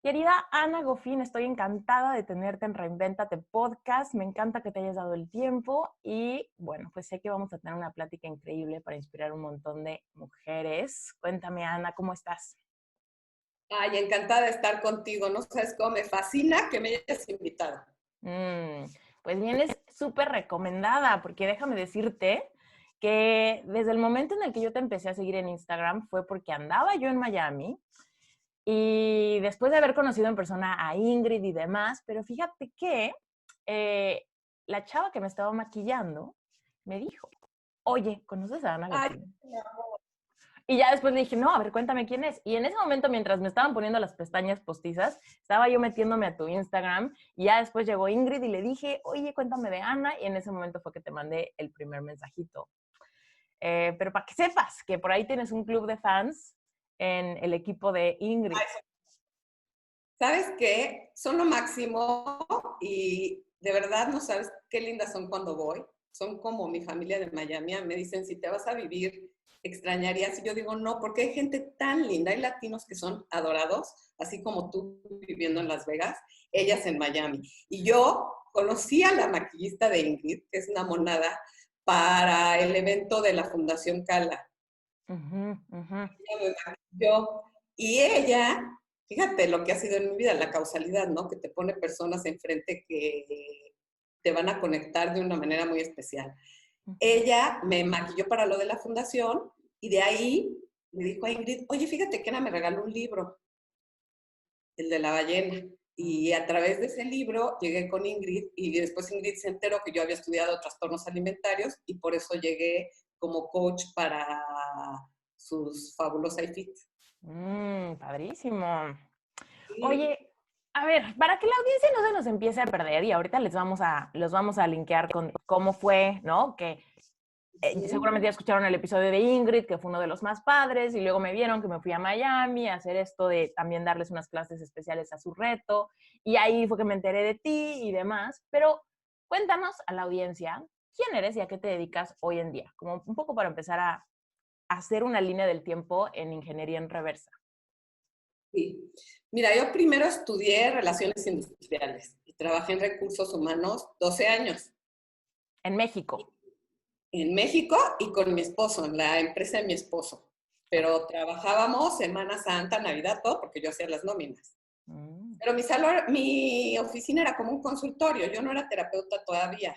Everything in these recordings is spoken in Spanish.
Querida Ana Goffin, estoy encantada de tenerte en Reinvéntate Podcast. Me encanta que te hayas dado el tiempo y bueno, pues sé que vamos a tener una plática increíble para inspirar un montón de mujeres. Cuéntame, Ana, ¿cómo estás? Ay, encantada de estar contigo. No sabes cómo me fascina que me hayas invitado. Mm, pues vienes súper recomendada porque déjame decirte que desde el momento en el que yo te empecé a seguir en Instagram fue porque andaba yo en Miami. Y después de haber conocido en persona a Ingrid y demás, pero fíjate que eh, la chava que me estaba maquillando me dijo, oye, ¿conoces a Ana Ay, Goffin? mi amor. Y ya después le dije, no, a ver, cuéntame quién es. Y en ese momento, mientras me estaban poniendo las pestañas postizas, estaba yo metiéndome a tu Instagram y ya después llegó Ingrid y le dije, oye, cuéntame de Ana. Y en ese momento fue que te mandé el primer mensajito. Pero para que sepas que por ahí tienes un club de fans en el equipo de Ingrid. Ay, ¿sabes qué? Son lo máximo y de verdad no sabes qué lindas son cuando voy. Son como mi familia de Miami. Me dicen, si te vas a vivir, extrañarías. Y yo digo, no, porque hay gente tan linda. Hay latinos que son adorados, así como tú viviendo en Las Vegas, ellas en Miami. Y yo conocí a la maquillista de Ingrid, que es una monada, para el evento de la Fundación Cala. Ujú, ujú. Ella me maquilló y ella, fíjate lo que ha sido en mi vida, la causalidad, ¿no? Que te pone personas enfrente que te van a conectar de una manera muy especial. Ujú. Ella me maquilló para lo de la fundación y de ahí me dijo a Ingrid, oye, fíjate que Ana me regaló un libro, el de la ballena. Y a través de ese libro llegué con Ingrid y después Ingrid se enteró que yo había estudiado trastornos alimentarios y por eso llegué como coach para sus Fabulosa y Fit. Padrísimo. Sí, Oye, a ver, para que la audiencia no se nos empiece a perder, y ahorita los vamos a linkear con cómo fue, ¿no? Que seguramente ya escucharon el episodio de Ingrid, que fue uno de los más padres, y luego me vieron que me fui a Miami a hacer esto de también darles unas clases especiales a su reto, y ahí fue que me enteré de ti y demás. Pero cuéntanos a la audiencia quién eres y a qué te dedicas hoy en día, como un poco para empezar a hacer una línea del tiempo en ingeniería en reversa. sí. Mira, yo primero estudié relaciones industriales y trabajé en recursos humanos 12 años En México. en México y con mi esposo, en la empresa de mi esposo. Ok. Pero trabajábamos Semana Santa, Navidad, todo, porque yo hacía las nóminas. Mm. Pero mi oficina era como un consultorio, yo no era terapeuta todavía.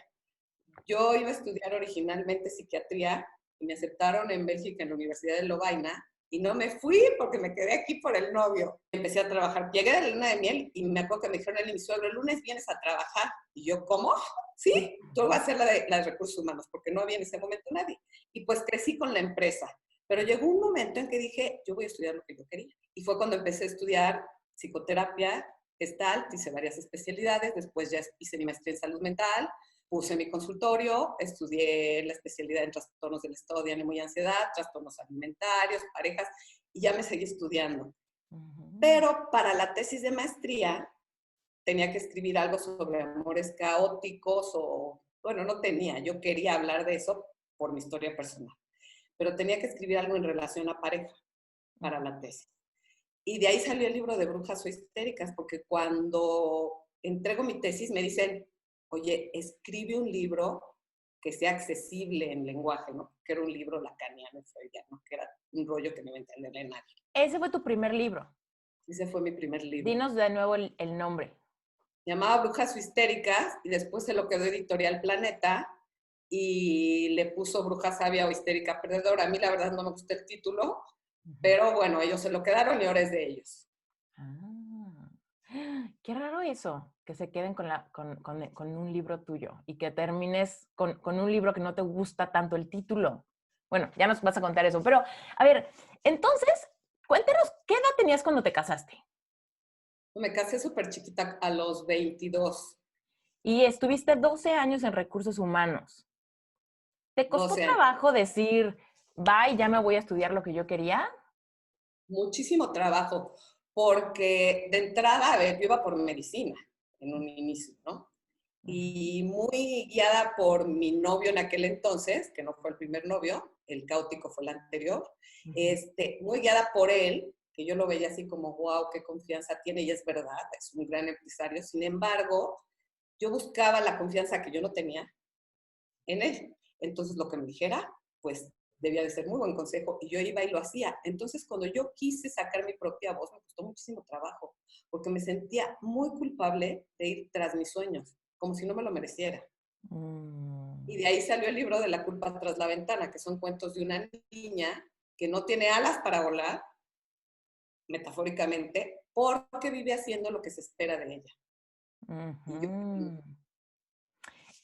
Yo iba a estudiar originalmente psiquiatría y me aceptaron en Bélgica en la Universidad de Lovaina y no me fui porque me quedé aquí por el novio. Empecé a trabajar. Llegué de la luna de miel y me acuerdo que me dijeron él y mi suegro, el lunes vienes a trabajar. Y yo, ¿cómo? Sí, tú vas a ser la de recursos humanos porque no había en ese momento nadie. Y pues crecí con la empresa. Pero llegó un momento en que dije, yo voy a estudiar lo que yo quería. Y fue cuando empecé a estudiar psicoterapia, Gestalt, hice varias especialidades, después ya hice mi maestría en salud mental, puse mi consultorio, estudié la especialidad en trastornos del estado de ánimo y ansiedad, trastornos alimentarios, parejas, y ya me seguí estudiando. Ujú. Pero para la tesis de maestría tenía que escribir algo sobre amores caóticos o, bueno, no tenía, yo quería hablar de eso por mi historia personal, pero tenía que escribir algo en relación a pareja para Ujú. la tesis. Y de ahí salió el libro de Brujas o Histéricas, porque cuando entrego mi tesis me dicen, oye, escribe un libro que sea accesible en lenguaje, ¿no? Que era un libro lacaniano, ¿no? Que era un rollo que no iba a entenderle a nadie. Ese fue tu primer libro. Ese fue mi primer libro. Dinos de nuevo el nombre. Se llamaba Brujas o Histéricas y después se lo quedó Editorial Planeta y le puso Bruja Sabia o Histérica Perdedora. A mí la verdad no me gusta el título, Ujú. pero bueno, ellos se lo quedaron y ahora es de ellos. Ah, qué raro eso, que se queden con un libro tuyo y que termines con un libro que no te gusta tanto el título. Bueno, ya nos vas a contar eso, pero a ver, entonces, cuéntanos, ¿qué edad tenías cuando te casaste? Me casé súper chiquita a los 22, Y estuviste 12 años en recursos humanos. ¿Te costó 12 años. trabajo decir, bye, ya me voy a estudiar lo que yo quería? Muchísimo trabajo, porque de entrada, a ver, yo iba por medicina en un inicio, ¿no? Ujú. Y muy guiada por mi novio en aquel entonces, que no fue el primer novio, el caótico fue el anterior, Ujú. muy guiada por él, que yo lo veía así como, wow, qué confianza tiene, y es verdad, es un gran empresario. Sin embargo, yo buscaba la confianza que yo no tenía en él. Entonces, lo que me dijera, pues debía de ser muy buen consejo, y yo iba y lo hacía. Entonces, cuando yo quise sacar mi propia voz, me costó muchísimo trabajo, porque me sentía muy culpable de ir tras mis sueños, como si no me lo mereciera. Y de ahí salió el libro de La culpa tras la ventana, que son cuentos de una niña que no tiene alas para volar, metafóricamente, porque vive haciendo lo que se espera de ella. Y yo,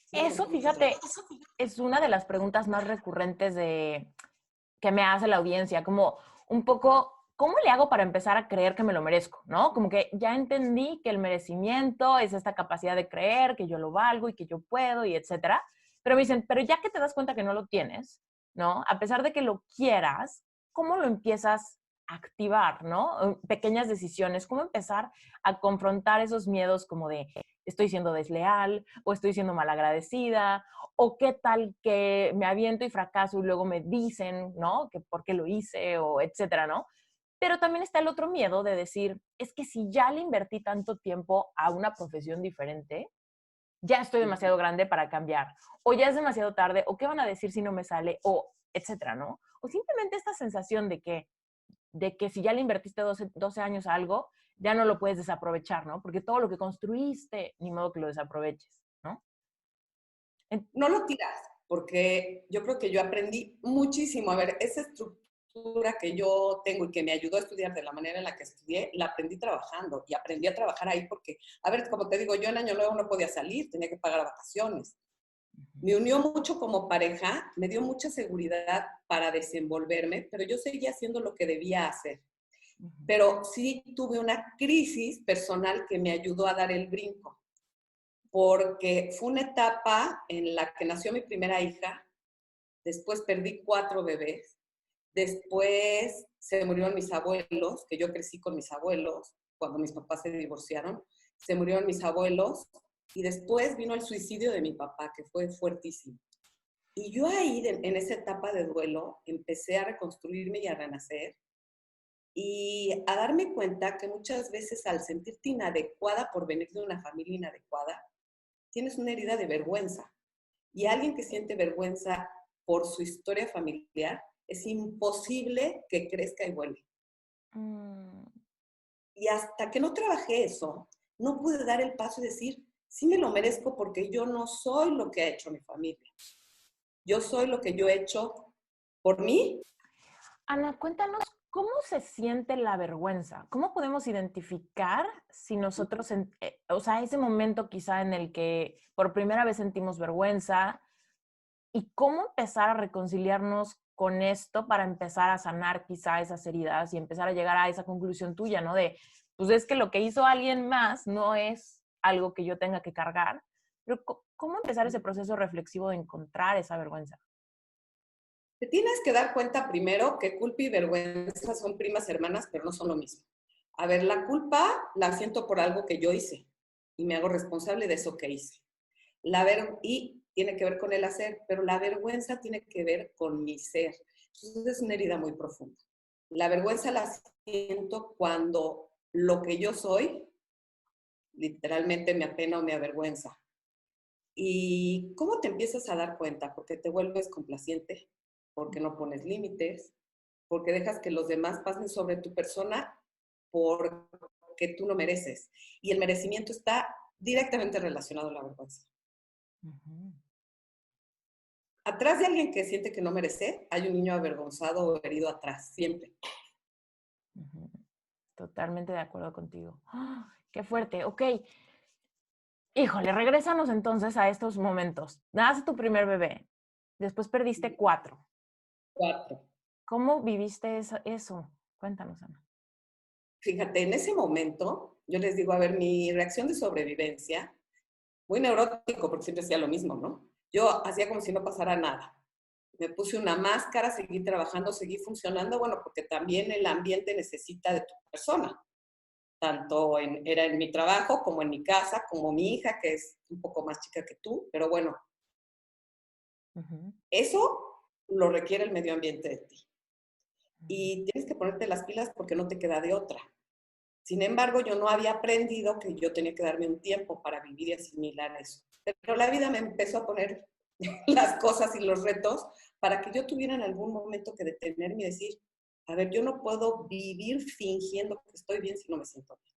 sí me Eso, costó mucho fíjate, trabajo. es una de las preguntas más recurrentes que me hace la audiencia, como un poco, ¿cómo le hago para empezar a creer que me lo merezco? ¿No? Como que ya entendí que el merecimiento es esta capacidad de creer que yo lo valgo y que yo puedo y etcétera. Pero me dicen, pero ya que te das cuenta que no lo tienes, ¿no? A pesar de que lo quieras, ¿cómo lo empiezas a activar, ¿no? Pequeñas decisiones, ¿cómo empezar a confrontar esos miedos como de estoy siendo desleal o estoy siendo malagradecida o qué tal que me aviento y fracaso y luego me dicen, ¿no? Que por qué lo hice o etcétera, ¿no? Pero también está el otro miedo de decir, es que si ya le invertí tanto tiempo a una profesión diferente, ya estoy demasiado grande para cambiar, o ya es demasiado tarde, o qué van a decir si no me sale, o etcétera, ¿no? O simplemente esta sensación de que si ya le invertiste 12 años a algo, ya no lo puedes desaprovechar, ¿no? Porque todo lo que construiste, ni modo que lo desaproveches, ¿no? No lo tiras, porque yo creo que yo aprendí muchísimo. A ver, esa estructura que yo tengo y que me ayudó a estudiar de la manera en la que estudié, la aprendí trabajando, y aprendí a trabajar ahí porque, a ver, como te digo, yo en Año Nuevo no podía salir, tenía que pagar vacaciones. Me unió mucho como pareja, me dio mucha seguridad para desenvolverme, pero yo seguía haciendo lo que debía hacer. Pero sí tuve una crisis personal que me ayudó a dar el brinco, porque fue una etapa en la que nació mi primera hija, después perdí 4 bebés, después se murieron mis abuelos, que yo crecí con mis abuelos, cuando mis papás se divorciaron, se murieron mis abuelos, y después vino el suicidio de mi papá, que fue fuertísimo. Y yo ahí, en esa etapa de duelo, empecé a reconstruirme y a renacer, y a darme cuenta que muchas veces al sentirte inadecuada por venir de una familia inadecuada, tienes una herida de vergüenza. Y alguien que siente vergüenza por su historia familiar, es imposible que crezca y vuelva. Y hasta que no trabajé eso, no pude dar el paso y decir, sí me lo merezco, porque yo no soy lo que ha hecho mi familia. Yo soy lo que yo he hecho por mí. Ana, cuéntanos cómo se siente la vergüenza. ¿Cómo podemos identificar si nosotros, o sea, ese momento quizá en el que por primera vez sentimos vergüenza y cómo empezar a reconciliarnos con esto para empezar a sanar quizá esas heridas y empezar a llegar a esa conclusión tuya, ¿no? De, pues es que lo que hizo alguien más no es algo que yo tenga que cargar, pero ¿cómo empezar ese proceso reflexivo de encontrar esa vergüenza? Te tienes que dar cuenta primero que culpa y vergüenza son primas hermanas, pero no son lo mismo. A ver, la culpa la siento por algo que yo hice y me hago responsable de eso que hice. Y tiene que ver con el hacer, pero la vergüenza tiene que ver con mi ser. Entonces es una herida muy profunda. La vergüenza la siento cuando lo que yo soy literalmente me apena o me avergüenza. ¿Y cómo te empiezas a dar cuenta? Porque te vuelves complaciente, porque no pones límites, porque dejas que los demás pasen sobre tu persona porque tú no mereces. Y el merecimiento está directamente relacionado a la vergüenza. Ujú, Atrás de alguien que siente que no merece, hay un niño avergonzado o herido atrás, siempre. ujú. Totalmente de acuerdo contigo. ¡Ah! Qué fuerte. Ok. Híjole, regrésanos entonces a estos momentos. Nace tu primer bebé. Después perdiste 4. 4. ¿Cómo viviste eso? Cuéntanos, Ana. Fíjate, en ese momento, yo les digo, a ver, mi reacción de sobrevivencia, muy neurótico, porque siempre hacía lo mismo, ¿no? Yo hacía como si no pasara nada. Me puse una máscara, seguí trabajando, seguí funcionando, bueno, porque también el ambiente necesita de tu persona. Tanto era en mi trabajo, como en mi casa, como mi hija, que es un poco más chica que tú, pero bueno, Ujú, eso lo requiere el medio ambiente de ti. y tienes que ponerte las pilas porque no te queda de otra. Sin embargo, yo no había aprendido que yo tenía que darme un tiempo para vivir y asimilar eso. Pero la vida me empezó a poner las cosas y los retos para que yo tuviera en algún momento que detenerme y decir, a ver, yo no puedo vivir fingiendo que estoy bien si no me siento bien.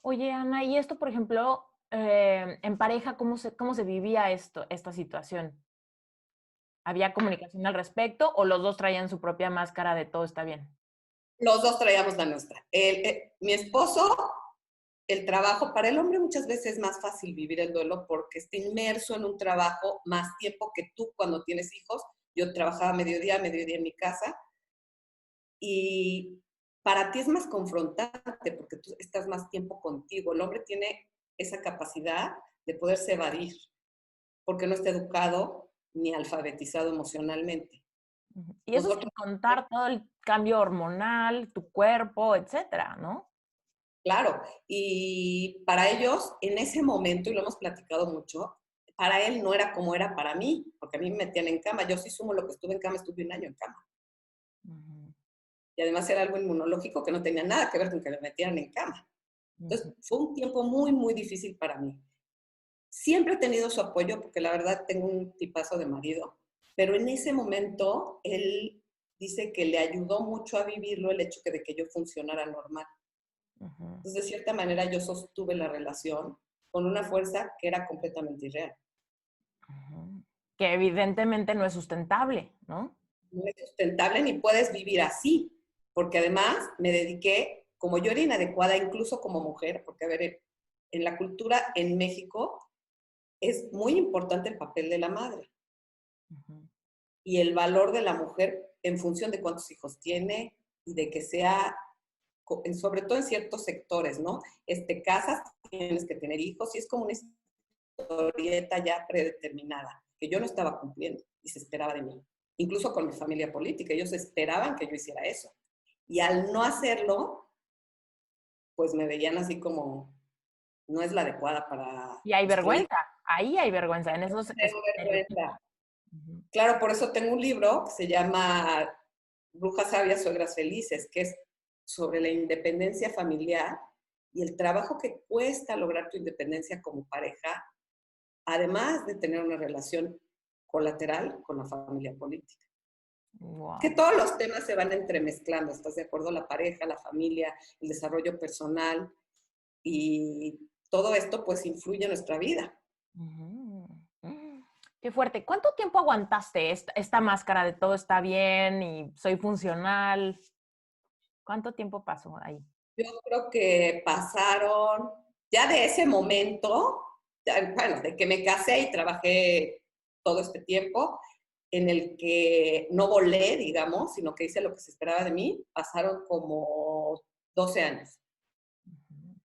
Oye, Ana, y esto, por ejemplo, en pareja, cómo se vivía esta situación? ¿Había comunicación al respecto o los dos traían su propia máscara de todo está bien? Los dos traíamos la nuestra. Mi esposo, el trabajo, para el hombre muchas veces es más fácil vivir el duelo porque está inmerso en un trabajo más tiempo que tú cuando tienes hijos. Yo trabajaba mediodía en mi casa y para ti es más confrontante porque tú estás más tiempo contigo. El hombre tiene esa capacidad de poderse evadir porque no está educado ni alfabetizado emocionalmente. Ujú. Y eso sin Nosotros, contar todo el cambio hormonal, tu cuerpo, etcétera, ¿no? claro, y para ellos en ese momento, y lo hemos platicado mucho, para él no era como era para mí, porque a mí me metían en cama. Yo sí sumo lo que estuve en cama, estuve un año en cama. Ujú, Y además era algo inmunológico que no tenía nada que ver con que me metieran en cama. ujú. Entonces fue un tiempo muy, muy difícil para mí. Siempre he tenido su apoyo porque la verdad tengo un tipazo de marido, pero en ese momento él dice que le ayudó mucho a vivirlo el hecho de que yo funcionara normal. Ujú, Entonces, de cierta manera, yo sostuve la relación con una fuerza que era completamente irreal. ujú. Que evidentemente no es sustentable, ¿no? No es sustentable ni puedes vivir así, porque además me dediqué, como yo era inadecuada, incluso como mujer, porque a ver, en la cultura en México es muy importante el papel de la madre Ujú, y el valor de la mujer en función de cuántos hijos tiene y de que sea, sobre todo en ciertos sectores, ¿no? Casas, tienes que tener hijos y es como una historieta ya predeterminada, que yo no estaba cumpliendo y se esperaba de mí. Incluso con mi familia política, ellos esperaban que yo hiciera eso. Y al no hacerlo, pues me veían así como, no es la adecuada para y hay nuestro hijo. vergüenza, ahí hay vergüenza, en esos Tengo estereotipos. vergüenza. Ujú. Claro, por eso tengo un libro que se llama Brujas Sabias, Suegras Felices, que es sobre la independencia familiar y el trabajo que cuesta lograr tu independencia como pareja, además de tener una relación colateral con la familia política. Que Guau. todos los temas se van entremezclando, ¿estás de acuerdo? La pareja, la familia, el desarrollo personal y todo esto pues influye en nuestra vida. Ujú. Qué fuerte. ¿Cuánto tiempo aguantaste esta máscara de todo está bien y soy funcional? ¿Cuánto tiempo pasó ahí? Yo creo que pasaron, ya de ese momento, ya, bueno, de que me casé y trabajé todo este tiempo, en el que no volé, digamos, sino que hice lo que se esperaba de mí, pasaron como 12 años. Ujú.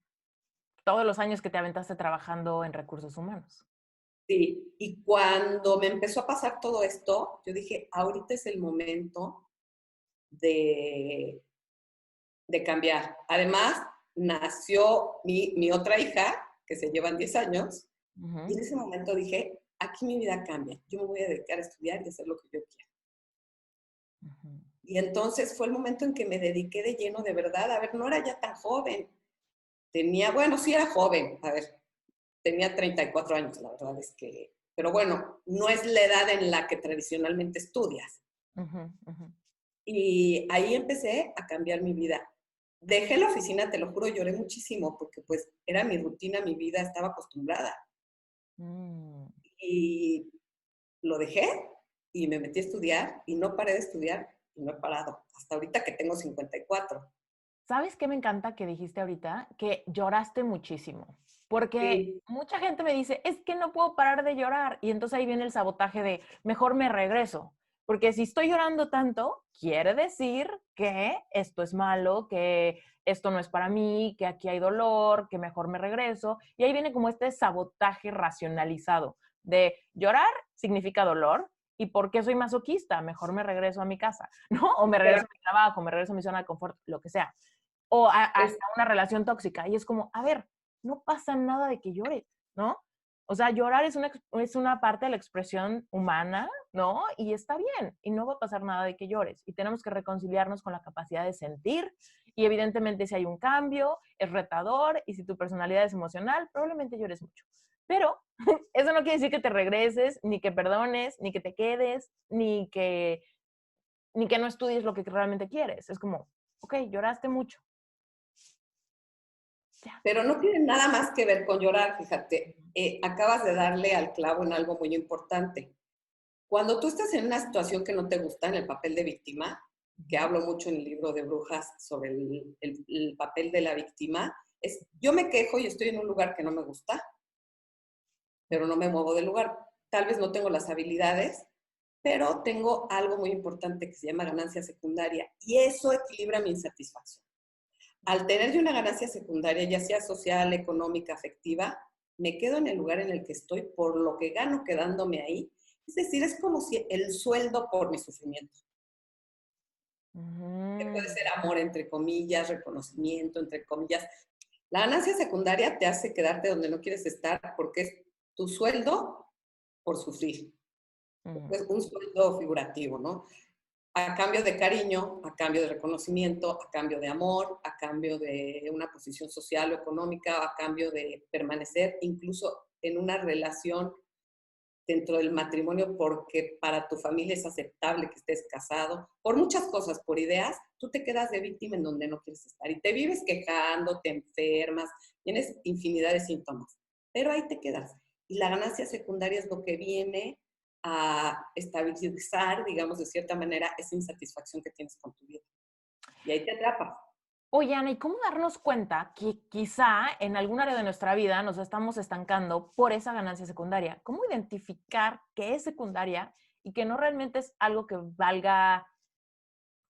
Todos los años que te aventaste trabajando en recursos humanos. Sí, y cuando me empezó a pasar todo esto, yo dije, ahorita es el momento de, de cambiar. Además, nació mi otra hija, que se llevan 10 años, y Ujú, en ese momento dije, aquí mi vida cambia, yo me voy a dedicar a estudiar y hacer lo que yo quiero. ujú. Y entonces fue el momento en que me dediqué de lleno de verdad. A ver, no era ya tan joven. Tenía, bueno, sí era joven, a ver, tenía 34 años, la verdad es que, pero bueno, no es la edad en la que tradicionalmente estudias. Ujú, ujú. Y ahí empecé a cambiar mi vida. Dejé la oficina, te lo juro, lloré muchísimo porque pues era mi rutina, mi vida, estaba acostumbrada. Mm. Y lo dejé y me metí a estudiar y no paré de estudiar y no he parado. Hasta ahorita que tengo 54. ¿Sabes qué me encanta que dijiste ahorita? Que lloraste muchísimo. Porque Sí, mucha gente me dice, es que no puedo parar de llorar. Y entonces ahí viene el sabotaje de, mejor me regreso. Porque si estoy llorando tanto, quiere decir que esto es malo, que esto no es para mí, que aquí hay dolor, que mejor me regreso. Y ahí viene como este sabotaje racionalizado de llorar significa dolor. ¿Y por qué soy masoquista? Mejor me regreso a mi casa, ¿no? O me pero regreso a mi trabajo, me regreso a mi zona de confort, lo que sea. O es, hasta una relación tóxica. Y es como, a ver, no pasa nada de que llores, ¿no? O sea, llorar es una parte de la expresión humana, ¿no? Y está bien, y no va a pasar nada de que llores. Y tenemos que reconciliarnos con la capacidad de sentir. Y evidentemente si hay un cambio, es retador, y si tu personalidad es emocional, probablemente llores mucho. Pero eso no quiere decir que te regreses, ni que perdones, ni que te quedes, ni que no estudies lo que realmente quieres. Es como, ok, lloraste mucho. Ya. Pero no tiene nada más que ver con llorar, fíjate. Acabas de darle al clavo en algo muy importante. Cuando tú estás en una situación que no te gusta, en el papel de víctima, que hablo mucho en el libro de Brujas sobre el papel de la víctima, es yo me quejo y estoy en un lugar que no me gusta, pero no me muevo del lugar. Tal vez no tengo las habilidades, pero tengo algo muy importante que se llama ganancia secundaria y eso equilibra mi insatisfacción. Al tener yo una ganancia secundaria, ya sea social, económica, afectiva, me quedo en el lugar en el que estoy por lo que gano quedándome ahí. Es decir, es como si el sueldo por mi sufrimiento. Que puede ser amor, entre comillas, reconocimiento, entre comillas. La ganancia secundaria te hace quedarte donde no quieres estar porque es tu sueldo por sufrir. Es un sueldo figurativo, ¿no? A cambio de cariño, a cambio de reconocimiento, a cambio de amor, a cambio de una posición social o económica, a cambio de permanecer incluso en una relación dentro del matrimonio porque para tu familia es aceptable que estés casado, por muchas cosas, por ideas, tú te quedas de víctima en donde no quieres estar y te vives quejando, te enfermas, tienes infinidad de síntomas, pero ahí te quedas. Y la ganancia secundaria es lo que viene a estabilizar, digamos, de cierta manera, esa insatisfacción que tienes con tu vida. Y ahí te atrapas. Oye, Ana, ¿y cómo darnos cuenta que quizá en algún área de nuestra vida nos estamos estancando por esa ganancia secundaria? ¿Cómo identificar que es secundaria y que no realmente es algo que valga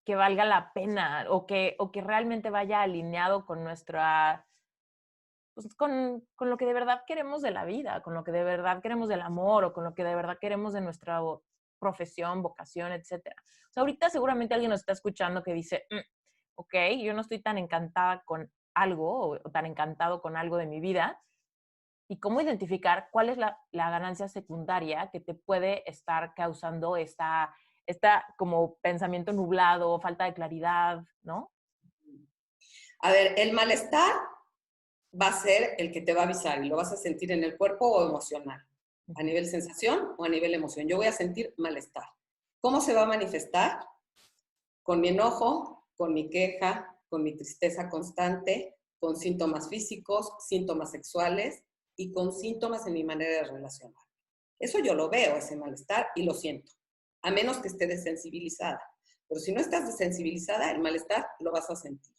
la pena o que realmente vaya alineado con nuestra, pues, con lo que de verdad queremos de la vida, con lo que de verdad queremos del amor o con lo que de verdad queremos de nuestra profesión, vocación, etcétera? O sea, ahorita seguramente alguien nos está escuchando que dice, ok, yo no estoy tan encantada con algo o tan encantado con algo de mi vida. ¿Y cómo identificar cuál es la ganancia secundaria que te puede estar causando esta como pensamiento nublado, falta de claridad, ¿no? A ver, el malestar va a ser el que te va a avisar y lo vas a sentir en el cuerpo o emocional, a nivel sensación o a nivel emoción. Yo voy a sentir malestar. ¿Cómo se va a manifestar? Con mi enojo, con mi queja, con mi tristeza constante, con síntomas físicos, síntomas sexuales y con síntomas en mi manera de relacionar. Eso yo lo veo, ese malestar, y lo siento, a menos que esté desensibilizada. Pero si no estás desensibilizada, el malestar lo vas a sentir.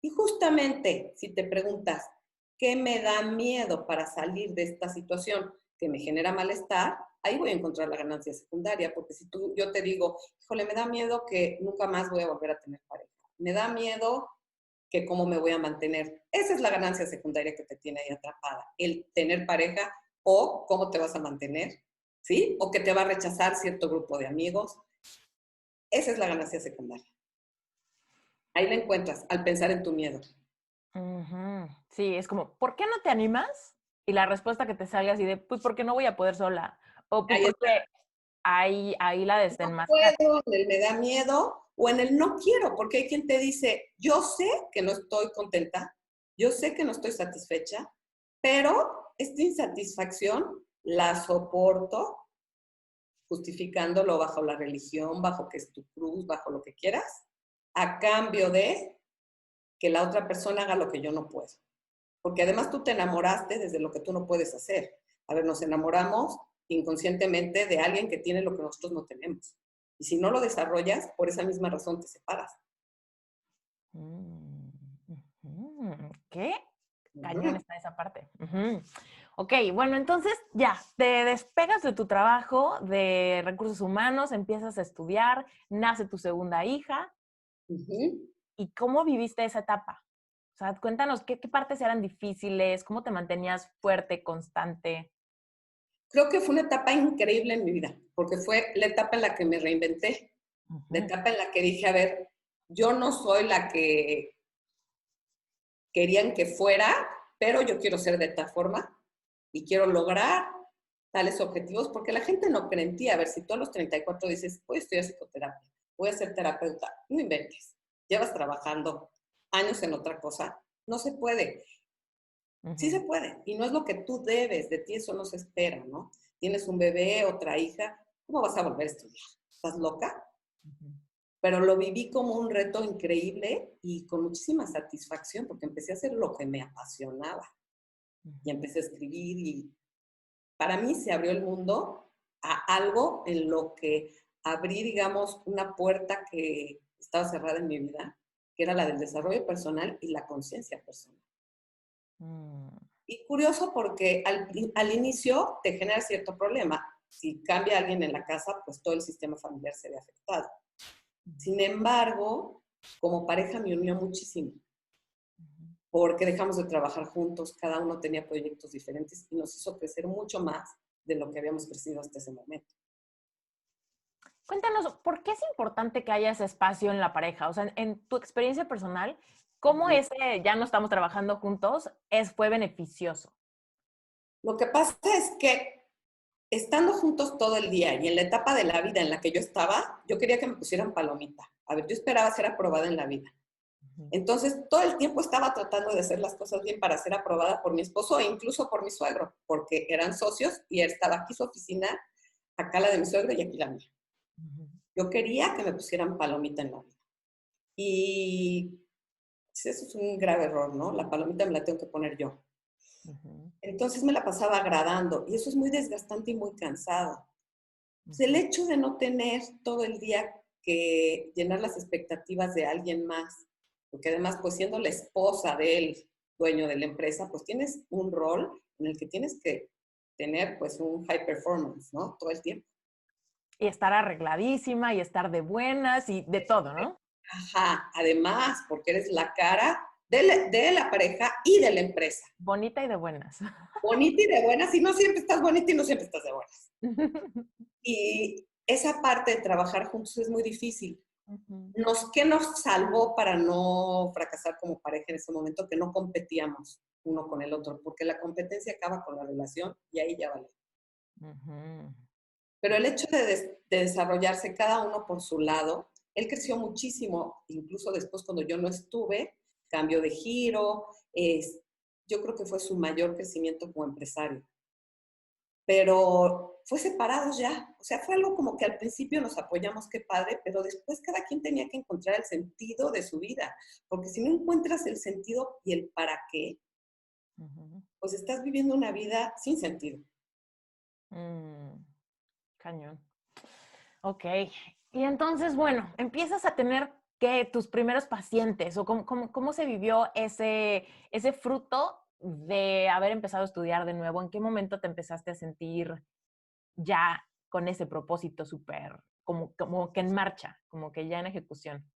Y justamente, si te preguntas, ¿qué me da miedo para salir de esta situación que me genera malestar? Ahí voy a encontrar la ganancia secundaria, porque si yo te digo, híjole, me da miedo que nunca más voy a volver a tener pareja, me da miedo que cómo me voy a mantener. Esa es la ganancia secundaria que te tiene ahí atrapada, el tener pareja o cómo te vas a mantener, ¿sí? O que te va a rechazar cierto grupo de amigos. Esa es la ganancia secundaria. Ahí la encuentras al pensar en tu miedo. Sí, es como, ¿por qué no te animas? Y la respuesta que te salga así de, pues porque no voy a poder sola. O pues Ahí porque está. ahí la No desenmascaras. puedo, en el me da miedo o en el no quiero, porque hay quien te dice, yo sé que no estoy contenta, yo sé que no estoy satisfecha, pero esta insatisfacción la soporto justificándolo bajo la religión, bajo que es tu cruz, bajo lo que quieras, a cambio de que la otra persona haga lo que yo no puedo. Porque además tú te enamoraste desde lo que tú no puedes hacer. A ver, nos enamoramos inconscientemente de alguien que tiene lo que nosotros no tenemos. Y si no lo desarrollas, por esa misma razón te separas. ¿Qué? Cañón Uh-huh. está esa parte. Ok, bueno, entonces ya, te despegas de tu trabajo de recursos humanos, empiezas a estudiar, nace tu segunda hija. Uh-huh. ¿Y cómo viviste esa etapa? O sea, cuéntanos, ¿qué partes eran difíciles? ¿Cómo te mantenías fuerte, constante? Creo que fue una etapa increíble en mi vida, porque fue la etapa en la que me reinventé, la Ujú. etapa en la que dije, a ver, yo no soy la que querían que fuera, pero yo quiero ser de esta forma. y quiero lograr tales objetivos, porque la gente no cree en ti. A ver, si tú a los 34 dices, voy a estudiar psicoterapia, voy a ser terapeuta, no inventes. Llevas trabajando años en otra cosa, no se puede. Sí se puede, y no es lo que tú debes, de ti eso no se espera, ¿no? Tienes un bebé, otra hija, ¿cómo vas a volver a estudiar? ¿Estás loca? Pero lo viví como un reto increíble y con muchísima satisfacción, porque empecé a hacer lo que me apasionaba. Y empecé a escribir y para mí se abrió el mundo a algo en lo que abrí, digamos, una puerta que estaba cerrada en mi vida, que era la del desarrollo personal y la conciencia personal. Y curioso porque al inicio te genera cierto problema. Si cambia alguien en la casa, pues todo el sistema familiar se ve afectado. Sin embargo, como pareja me unió muchísimo, porque dejamos de trabajar juntos, cada uno tenía proyectos diferentes y nos hizo crecer mucho más de lo que habíamos crecido hasta ese momento. Cuéntanos, ¿por qué es importante que haya ese espacio en la pareja? O sea, en tu experiencia personal, ¿cómo ese ya no estamos trabajando juntos fue beneficioso? Lo que pasa es que estando juntos todo el día y en la etapa de la vida en la que yo estaba, yo quería que me pusieran palomita. A ver, yo esperaba ser aprobada en la vida. Entonces, todo el tiempo estaba tratando de hacer las cosas bien para ser aprobada por mi esposo e incluso por mi suegro, porque eran socios y él estaba aquí su oficina, acá la de mi suegro y aquí la mía. Yo quería que me pusieran palomita en la vida. Y eso es un grave error, ¿no? La palomita me la tengo que poner yo. Entonces me la pasaba agradando y eso es muy desgastante y muy cansado. Pues el hecho de no tener todo el día que llenar las expectativas de alguien más, porque además, pues siendo la esposa del dueño de la empresa, pues tienes un rol en el que tienes que tener pues un high performance, ¿no? Todo el tiempo. Y estar arregladísima y estar de buenas y de todo, ¿no? Ajá, además, porque eres la cara de la pareja y de la empresa. Bonita y de buenas. Bonita y de buenas, y no siempre estás bonita y no siempre estás de buenas. Y esa parte de trabajar juntos es muy difícil. ¿Qué nos salvó para no fracasar como pareja en ese momento? Que no competíamos uno con el otro, porque la competencia acaba con la relación y ahí ya vale. Pero el hecho de desarrollarse cada uno por su lado, él creció muchísimo, incluso después cuando yo no estuve, cambió de giro, yo creo que fue su mayor crecimiento como empresario. Pero fue separados ya, o sea, fue algo como que al principio nos apoyamos, qué padre, pero después cada quien tenía que encontrar el sentido de su vida, porque si no encuentras el sentido y el para qué, pues estás viviendo una vida sin sentido. Cañón. Ok. Y entonces, bueno, empiezas a tener que tus primeros pacientes o cómo se vivió ese fruto de haber empezado a estudiar de nuevo. ¿En qué momento te empezaste a sentir ya con ese propósito súper, como que en marcha, como que ya en ejecución?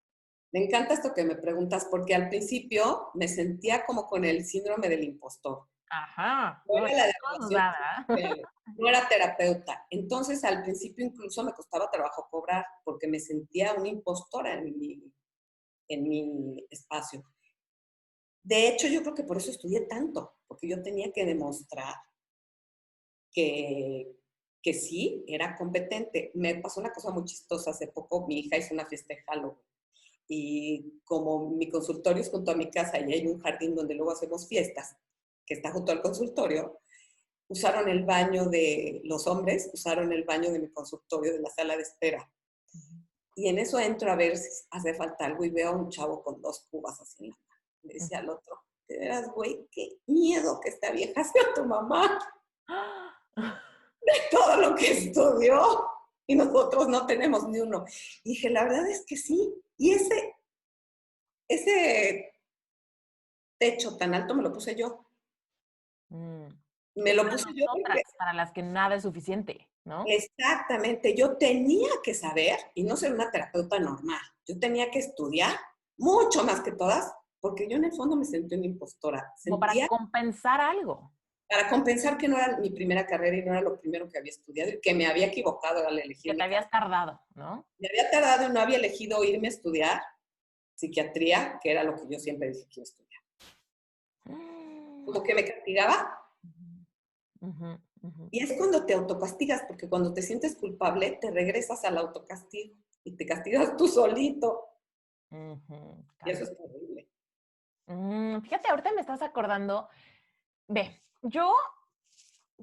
Me encanta esto que me preguntas, porque al principio me sentía como con el síndrome del impostor. Ajá. No era la de Todos nos relaciones da, sociales, no era terapeuta. Entonces, al principio incluso me costaba trabajo cobrar, porque me sentía una impostora en mi espacio. De hecho, yo creo que por eso estudié tanto, porque yo tenía que demostrar que, que sí, era competente. Me pasó una cosa muy chistosa. Hace poco mi hija hizo una fiesta de Halloween y como mi consultorio es junto a mi casa y hay un jardín donde luego hacemos fiestas, que está junto al consultorio, usaron el baño de los hombres, usaron el baño de mi consultorio de la sala de espera. Y en eso entro a ver si hace falta algo y veo a un chavo con 2 cubas así en la mano. Le decía al otro, de veras, güey, qué miedo que esta vieja sea tu mamá. De todo lo que estudió y nosotros no tenemos ni uno. Y dije, la verdad es que sí. Y ese techo tan alto me lo puse yo. Me lo puse yo porque para las que nada es suficiente, ¿no? exactamente, yo tenía que saber y no ser una terapeuta normal. Yo tenía que estudiar mucho más que todas, porque yo en el fondo me sentí una impostora. Como para Sentía compensar algo. para compensar que no era mi primera carrera y no era lo primero que había estudiado y que me había equivocado al elegir Que mi te habías carrera. tardado, ¿no? Me había tardado y no había elegido irme a estudiar psiquiatría, que era lo que yo siempre dije que iba a estudiar. Como que me castigaba. Ujú, ujú. Y es cuando te autocastigas, porque cuando te sientes culpable, te regresas al autocastigo y te castigas tú solito. Ujú, Y eso claro. es terrible. Fíjate, ahorita me estás acordando, ve, yo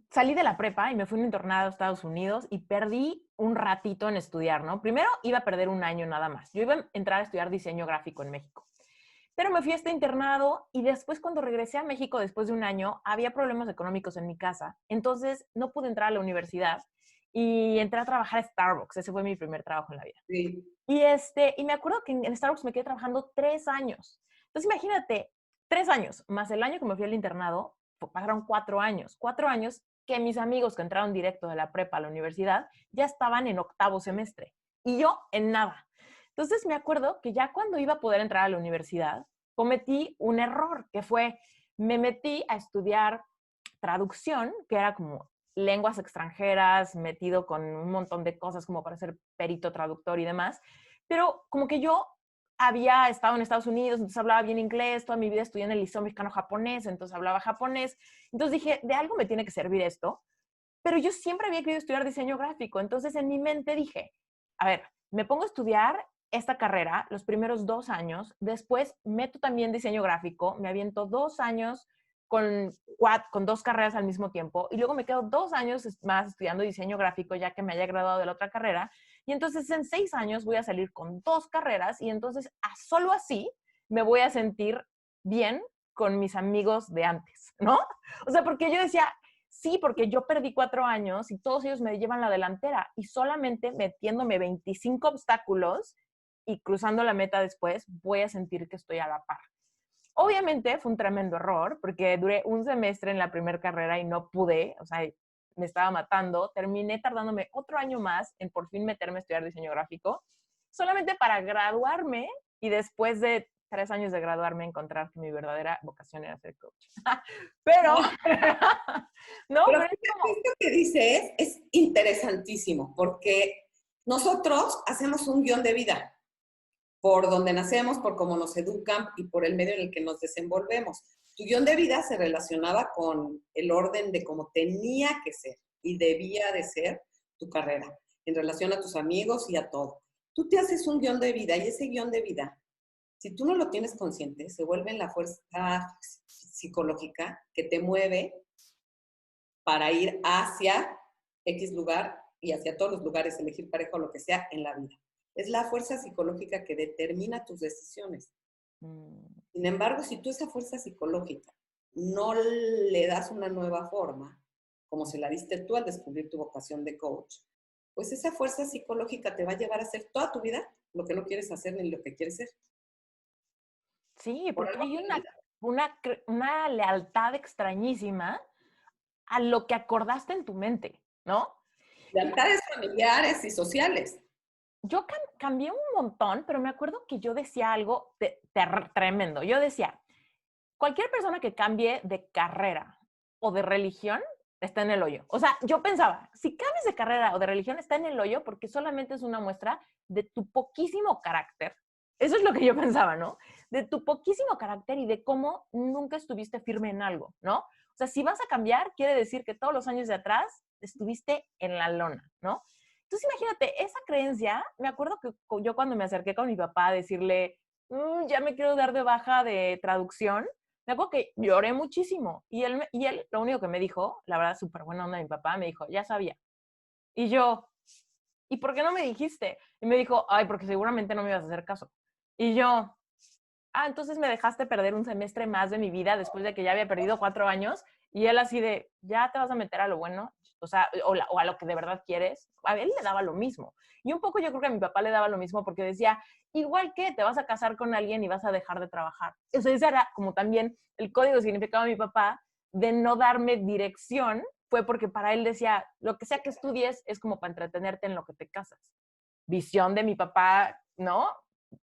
salí de la prepa y me fui a un internado a Estados Unidos y perdí un ratito en estudiar, ¿no? Primero iba a perder un año nada más. Yo iba a entrar a estudiar diseño gráfico en México. Pero me fui a este internado y después cuando regresé a México después de un año, había problemas económicos en mi casa. Entonces no pude entrar a la universidad y entré a trabajar a Starbucks. Ese fue mi primer trabajo en la vida. Sí. Y me acuerdo que en Starbucks me quedé trabajando 3 años. Entonces imagínate, 3 años más el año que me fui al internado, pasaron 4 años. 4 años que mis amigos que entraron directo de la prepa a la universidad ya estaban en octavo semestre y yo en nada. Entonces me acuerdo que ya cuando iba a poder entrar a la universidad, cometí un error, que fue, me metí a estudiar traducción, que era como lenguas extranjeras, metido con un montón de cosas como para ser perito traductor y demás, pero como que yo había estado en Estados Unidos, entonces hablaba bien inglés, toda mi vida estudié en el Liceo Mexicano Japonés, entonces hablaba japonés, entonces dije, de algo me tiene que servir esto, pero yo siempre había querido estudiar diseño gráfico, entonces en mi mente dije, a ver, me pongo a estudiar esta carrera los primeros 2 años, después meto también diseño gráfico, me aviento 2 años con 2 carreras al mismo tiempo y luego me quedo 2 años más estudiando diseño gráfico ya que me haya graduado de la otra carrera y entonces en 6 años voy a salir con 2 carreras y entonces solo así me voy a sentir bien con mis amigos de antes, ¿no? O sea, porque yo decía, sí, porque yo perdí 4 años y todos ellos me llevan la delantera y solamente metiéndome 25 obstáculos y cruzando la meta después voy a sentir que estoy a la par. Obviamente fue un tremendo error porque duré un semestre en la primera carrera y no pude, o sea, me estaba matando. Terminé tardándome otro año más en por fin meterme a estudiar diseño gráfico, solamente para graduarme y después de 3 años de graduarme encontrar que mi verdadera vocación era ser coach. Pero, No, no, pero pero es fíjate, como, esto que dices es interesantísimo, porque nosotros hacemos un guión de vida por donde nacemos, por cómo nos educan y por el medio en el que nos desenvolvemos. Tu guión de vida se relacionaba con el orden de cómo tenía que ser y debía de ser tu carrera, en relación a tus amigos y a todo. Tú te haces un guión de vida y ese guión de vida, si tú no lo tienes consciente, se vuelve en la fuerza psicológica que te mueve para ir hacia X lugar y hacia todos los lugares, elegir pareja o lo que sea en la vida. Es la fuerza psicológica que determina tus decisiones. Sin embargo, si tú esa fuerza psicológica no le das una nueva forma, como se la diste tú al descubrir tu vocación de coach, pues esa fuerza psicológica te va a llevar a hacer toda tu vida lo que no quieres hacer ni lo que quieres ser. sí, Por porque algo hay en la vida. una lealtad extrañísima a lo que acordaste en tu mente, ¿no? Fíjate, Lealtades familiares y sociales. yo cambié un montón, pero me acuerdo que yo decía algo tremendo. Yo decía, cualquier persona que cambie de carrera o de religión está en el hoyo. O sea, yo pensaba, si cambias de carrera o de religión está en el hoyo porque solamente es una muestra de tu poquísimo carácter. Eso es lo que yo pensaba, ¿no? De tu poquísimo carácter y de cómo nunca estuviste firme en algo, ¿no? O sea, si vas a cambiar, quiere decir que todos los años de atrás estuviste en la lona, ¿no? Entonces, imagínate, esa creencia, me acuerdo que yo cuando me acerqué con mi papá a decirle, ya me quiero dar de baja de traducción, me acuerdo que lloré muchísimo y él lo único que me dijo, la verdad, súper buena onda de mi papá, me dijo, ya sabía. Y yo, ¿y por qué no me dijiste? Y me dijo, ay, porque seguramente no me ibas a hacer caso. Y yo, entonces me dejaste perder un semestre más de mi vida después de que ya había perdido 4 años. Y él así de, ya te vas a meter a lo bueno, o sea, o a lo que de verdad quieres. A él le daba lo mismo. Y un poco yo creo que a mi papá le daba lo mismo porque decía, igual que te vas a casar con alguien y vas a dejar de trabajar. Eso ese era como también el código significado de mi papá de no darme dirección, fue porque para él decía, lo que sea que estudies es como para entretenerte en lo que te casas. Visión de mi papá, ¿no?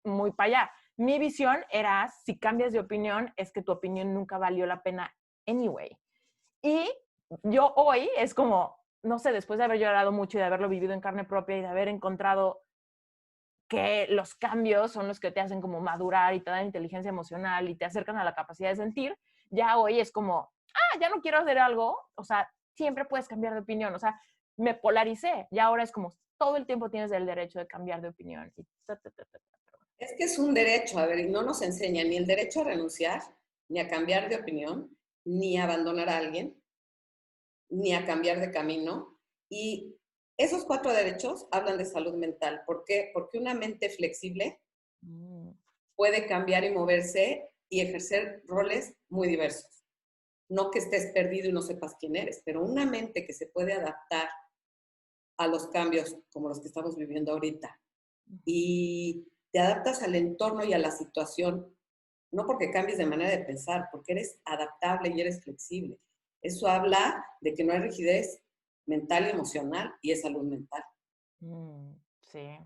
Muy para allá. Mi visión era, si cambias de opinión, es que tu opinión nunca valió la pena anyway. Y yo hoy es como, no sé, después de haber llorado mucho y de haberlo vivido en carne propia y de haber encontrado que los cambios son los que te hacen como madurar y te dan inteligencia emocional y te acercan a la capacidad de sentir, ya hoy es como, ya no quiero hacer algo, o sea, siempre puedes cambiar de opinión. O sea, me polaricé y ahora es como todo el tiempo tienes el derecho de cambiar de opinión. Y Es que es un derecho, a ver, y no nos enseña ni el derecho a renunciar, ni a cambiar de opinión, ni a abandonar a alguien, ni a cambiar de camino. Y esos 4 derechos hablan de salud mental. ¿Por qué? Porque una mente flexible puede cambiar y moverse y ejercer roles muy diversos. No que estés perdido y no sepas quién eres, pero una mente que se puede adaptar a los cambios como los que estamos viviendo ahorita y te adaptas al entorno y a la situación, no porque cambies de manera de pensar, porque eres adaptable y eres flexible. Eso habla de que no hay rigidez mental y emocional y es salud mental. Sí.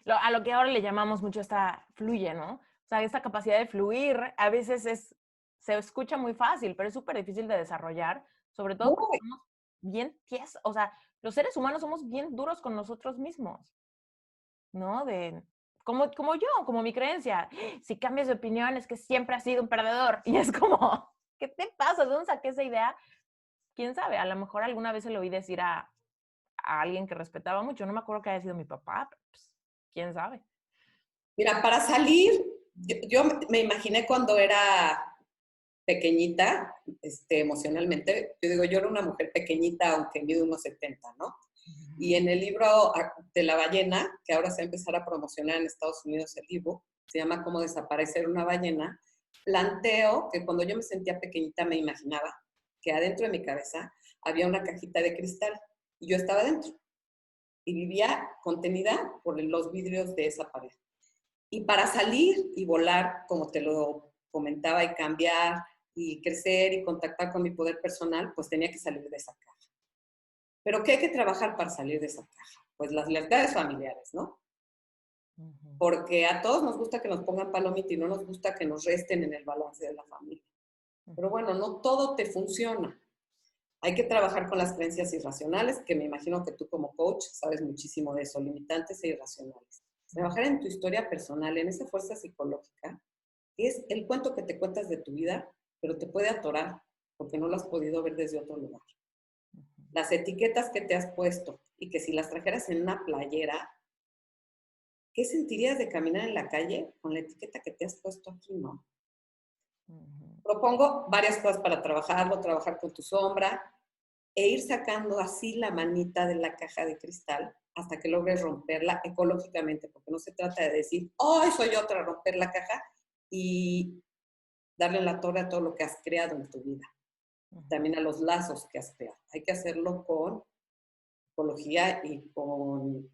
A lo que ahora le llamamos mucho esta fluye, ¿no? O sea, esta capacidad de fluir a veces se escucha muy fácil, pero es súper difícil de desarrollar, sobre todo porque somos bien tiesos, o sea, los seres humanos somos bien duros con nosotros mismos, ¿no? Como yo, como mi creencia. Si cambias de opinión es que siempre has sido un perdedor. Y es como, ¿qué te pasa? ¿De dónde saqué esa idea? ¿Quién sabe? A lo mejor alguna vez se lo oí decir a alguien que respetaba mucho. No me acuerdo que haya sido mi papá, pero pues, quién sabe. Mira, para salir, yo me imaginé cuando era pequeñita, emocionalmente, yo digo, yo era una mujer pequeñita, aunque mido unos 70, ¿no? Y en el libro de la ballena, que ahora se va a empezar a promocionar en Estados Unidos el libro, se llama Cómo desaparecer una ballena, planteo que cuando yo me sentía pequeñita me imaginaba que adentro de mi cabeza había una cajita de cristal y yo estaba dentro y vivía contenida por los vidrios de esa pared. Y para salir y volar, como te lo comentaba, y cambiar y crecer y contactar con mi poder personal, pues tenía que salir de esa caja. Pero ¿qué hay que trabajar para salir de esa caja? Pues las lealtades familiares, ¿no? Porque a todos nos gusta que nos pongan palomita y no nos gusta que nos resten en el balance de la familia. Pero bueno, no todo te funciona. Hay que trabajar con las creencias irracionales, que me imagino que tú como coach sabes muchísimo de eso, limitantes e irracionales. Trabajar en tu historia personal, en esa fuerza psicológica, que es el cuento que te cuentas de tu vida, pero te puede atorar porque no lo has podido ver desde otro lugar. Las etiquetas que te has puesto y que si las trajeras en una playera, ¿qué sentirías de caminar en la calle con la etiqueta que te has puesto aquí, no? Propongo varias cosas para trabajarlo, trabajar con tu sombra e ir sacando así la manita de la caja de cristal hasta que logres romperla ecológicamente, porque no se trata de decir, ¡ay, soy otra! Romper la caja y darle la torre a todo lo que has creado en tu vida. También a los lazos que has creado. Hay que hacerlo con psicología y con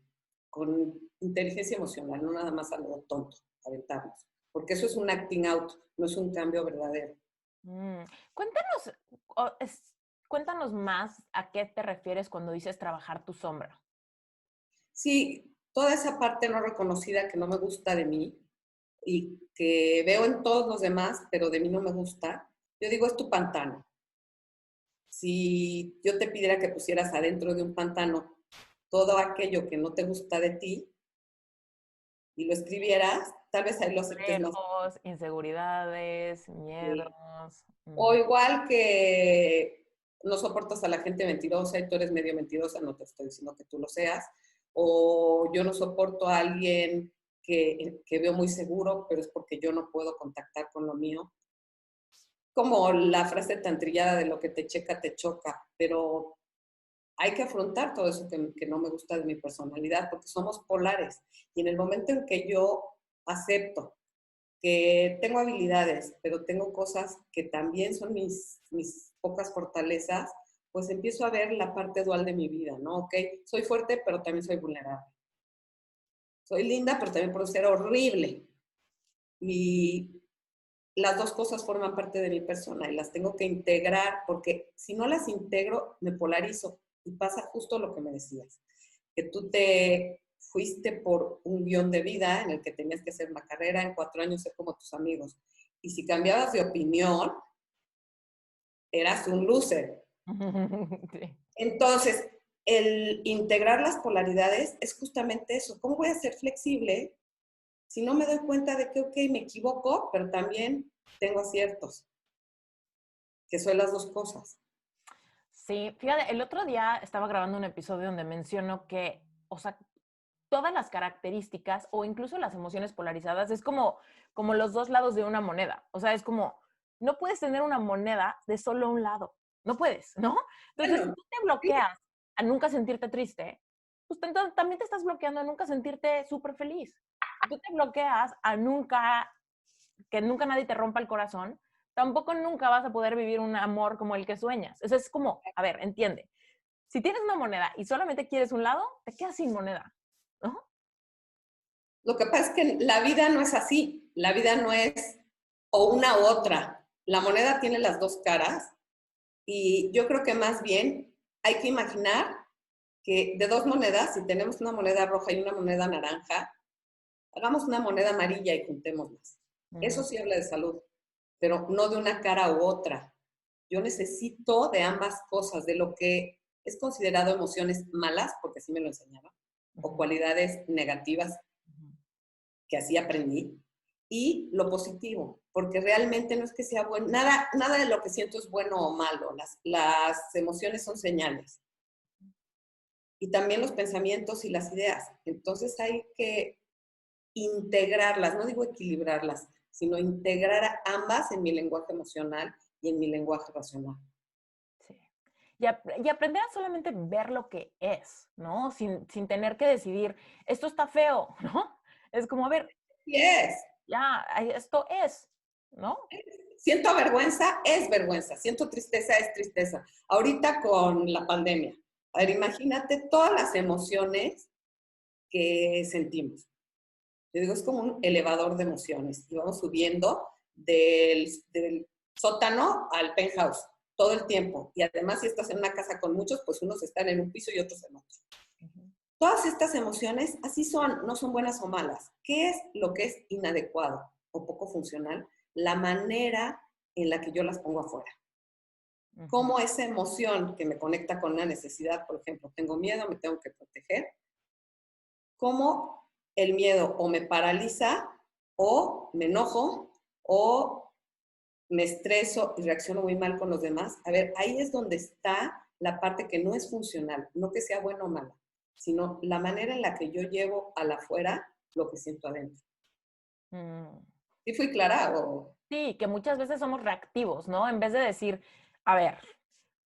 inteligencia emocional, no nada más algo tonto, aventarnos. Porque eso es un acting out, no es un cambio verdadero. Cuéntanos, cuéntanos más a qué te refieres cuando dices trabajar tu sombra. Sí, toda esa parte no reconocida que no me gusta de mí y que veo en todos los demás, pero de mí no me gusta, yo digo, es tu pantano. Si yo te pidiera que pusieras adentro de un pantano todo aquello que no te gusta de ti y lo escribieras, tal vez ahí lo aceptes más. Complejos, inseguridades, miedos. O igual que no soportas a la gente mentirosa y tú eres medio mentirosa, no te estoy diciendo que tú lo seas. O yo no soporto a alguien que veo muy seguro, pero es porque yo no puedo contactar con lo mío. Como la frase tan trillada de lo que te checa, te choca, pero hay que afrontar todo eso que no me gusta de mi personalidad, porque somos polares. Y en el momento en que yo acepto que tengo habilidades, pero tengo cosas que también son mis pocas fortalezas, pues empiezo a ver la parte dual de mi vida, ¿no? Ok, soy fuerte, pero también soy vulnerable. Soy linda, pero también puedo ser horrible. Y las dos cosas forman parte de mi persona y las tengo que integrar, porque si no las integro, me polarizo. Y pasa justo lo que me decías, que tú te fuiste por un guión de vida en el que tenías que hacer una carrera, en 4 años ser como tus amigos. Y si cambiabas de opinión, eras un loser. Sí. Entonces, el integrar las polaridades es justamente eso. ¿Cómo voy a ser flexible si no me doy cuenta de que, ok, me equivoco, pero también tengo aciertos? Que son las dos cosas. Sí, fíjate, el otro día estaba grabando un episodio donde menciono que, o sea, todas las características o incluso las emociones polarizadas es como los dos lados de una moneda. O sea, es como, no puedes tener una moneda de solo un lado. No puedes, ¿no? Entonces, si Bueno, tú te sí, bloqueas a nunca sentirte triste, pues entonces también te estás bloqueando a nunca sentirte súper feliz. Si tú te bloqueas a nunca, que nunca nadie te rompa el corazón, tampoco nunca vas a poder vivir un amor como el que sueñas. Eso es como, a ver, entiende. Si tienes una moneda y solamente quieres un lado, te quedas sin moneda, ¿no? lo que pasa es que la vida no es así. La vida no es o una u otra. La moneda tiene las dos caras y yo creo que más bien hay que imaginar que de dos monedas, si tenemos una moneda roja y una moneda naranja, hagamos una moneda amarilla y juntémoslas. Eso Mm, sí habla de salud, pero no de una cara u otra. Yo necesito de ambas cosas, de lo que es considerado emociones malas, porque así me lo enseñaron, o ujú, cualidades negativas ujú. que así aprendí, y lo positivo, porque realmente no es que sea bueno, nada de lo que siento es bueno o malo, las emociones son señales, y también los pensamientos y las ideas. Entonces hay que integrarlas, no digo equilibrarlas, sino integrar a ambas en mi lenguaje emocional y en mi lenguaje racional. Sí. Y aprender a solamente ver lo que es, ¿no? Sin tener que decidir, esto está feo, ¿no? Es como, a ver, Y es, ya, esto es, ¿no? siento vergüenza, es vergüenza, siento tristeza, es tristeza. Ahorita con la pandemia, a ver, imagínate todas las emociones que sentimos. Yo digo, es como un elevador de emociones y vamos subiendo del sótano al penthouse todo el tiempo. Y además, si estás en una casa con muchos, pues unos están en un piso y otros en otro. Ujú. Todas estas emociones así son, no son buenas o malas. ¿Qué es lo que es inadecuado o poco funcional? La manera en la que yo las pongo afuera. Ujú. Cómo esa emoción que me conecta con una necesidad, por ejemplo, tengo miedo, me tengo que proteger, cómo el miedo o me paraliza o me enojo o me estreso y reacciono muy mal con los demás. A ver, ahí es donde está la parte que no es funcional, no que sea bueno o mala, sino la manera en la que yo llevo a la afuera lo que siento adentro. Mm. ¿Sí fui clara o...? Sí, que muchas veces somos reactivos, ¿no? En vez de decir, a ver,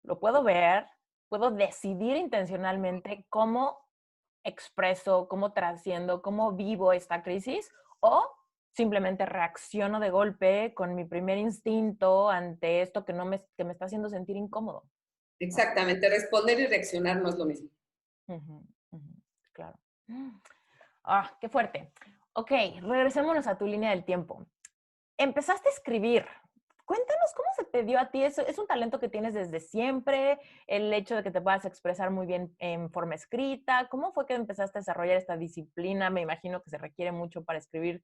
lo puedo ver, puedo decidir intencionalmente cómo expreso, cómo trasciendo, cómo vivo esta crisis, o simplemente reacciono de golpe con mi primer instinto ante esto que me está haciendo sentir incómodo, ¿no? Exactamente, responder y reaccionar no es lo mismo. Ujú, ujú, claro. Ah, qué fuerte. Ok, regresémonos a tu línea del tiempo. Empezaste a escribir. Cuéntanos cómo se te dio a ti. Es un talento que tienes desde siempre, el hecho de que te puedas expresar muy bien en forma escrita. ¿Cómo fue que empezaste a desarrollar esta disciplina? Me imagino que se requiere mucho para escribir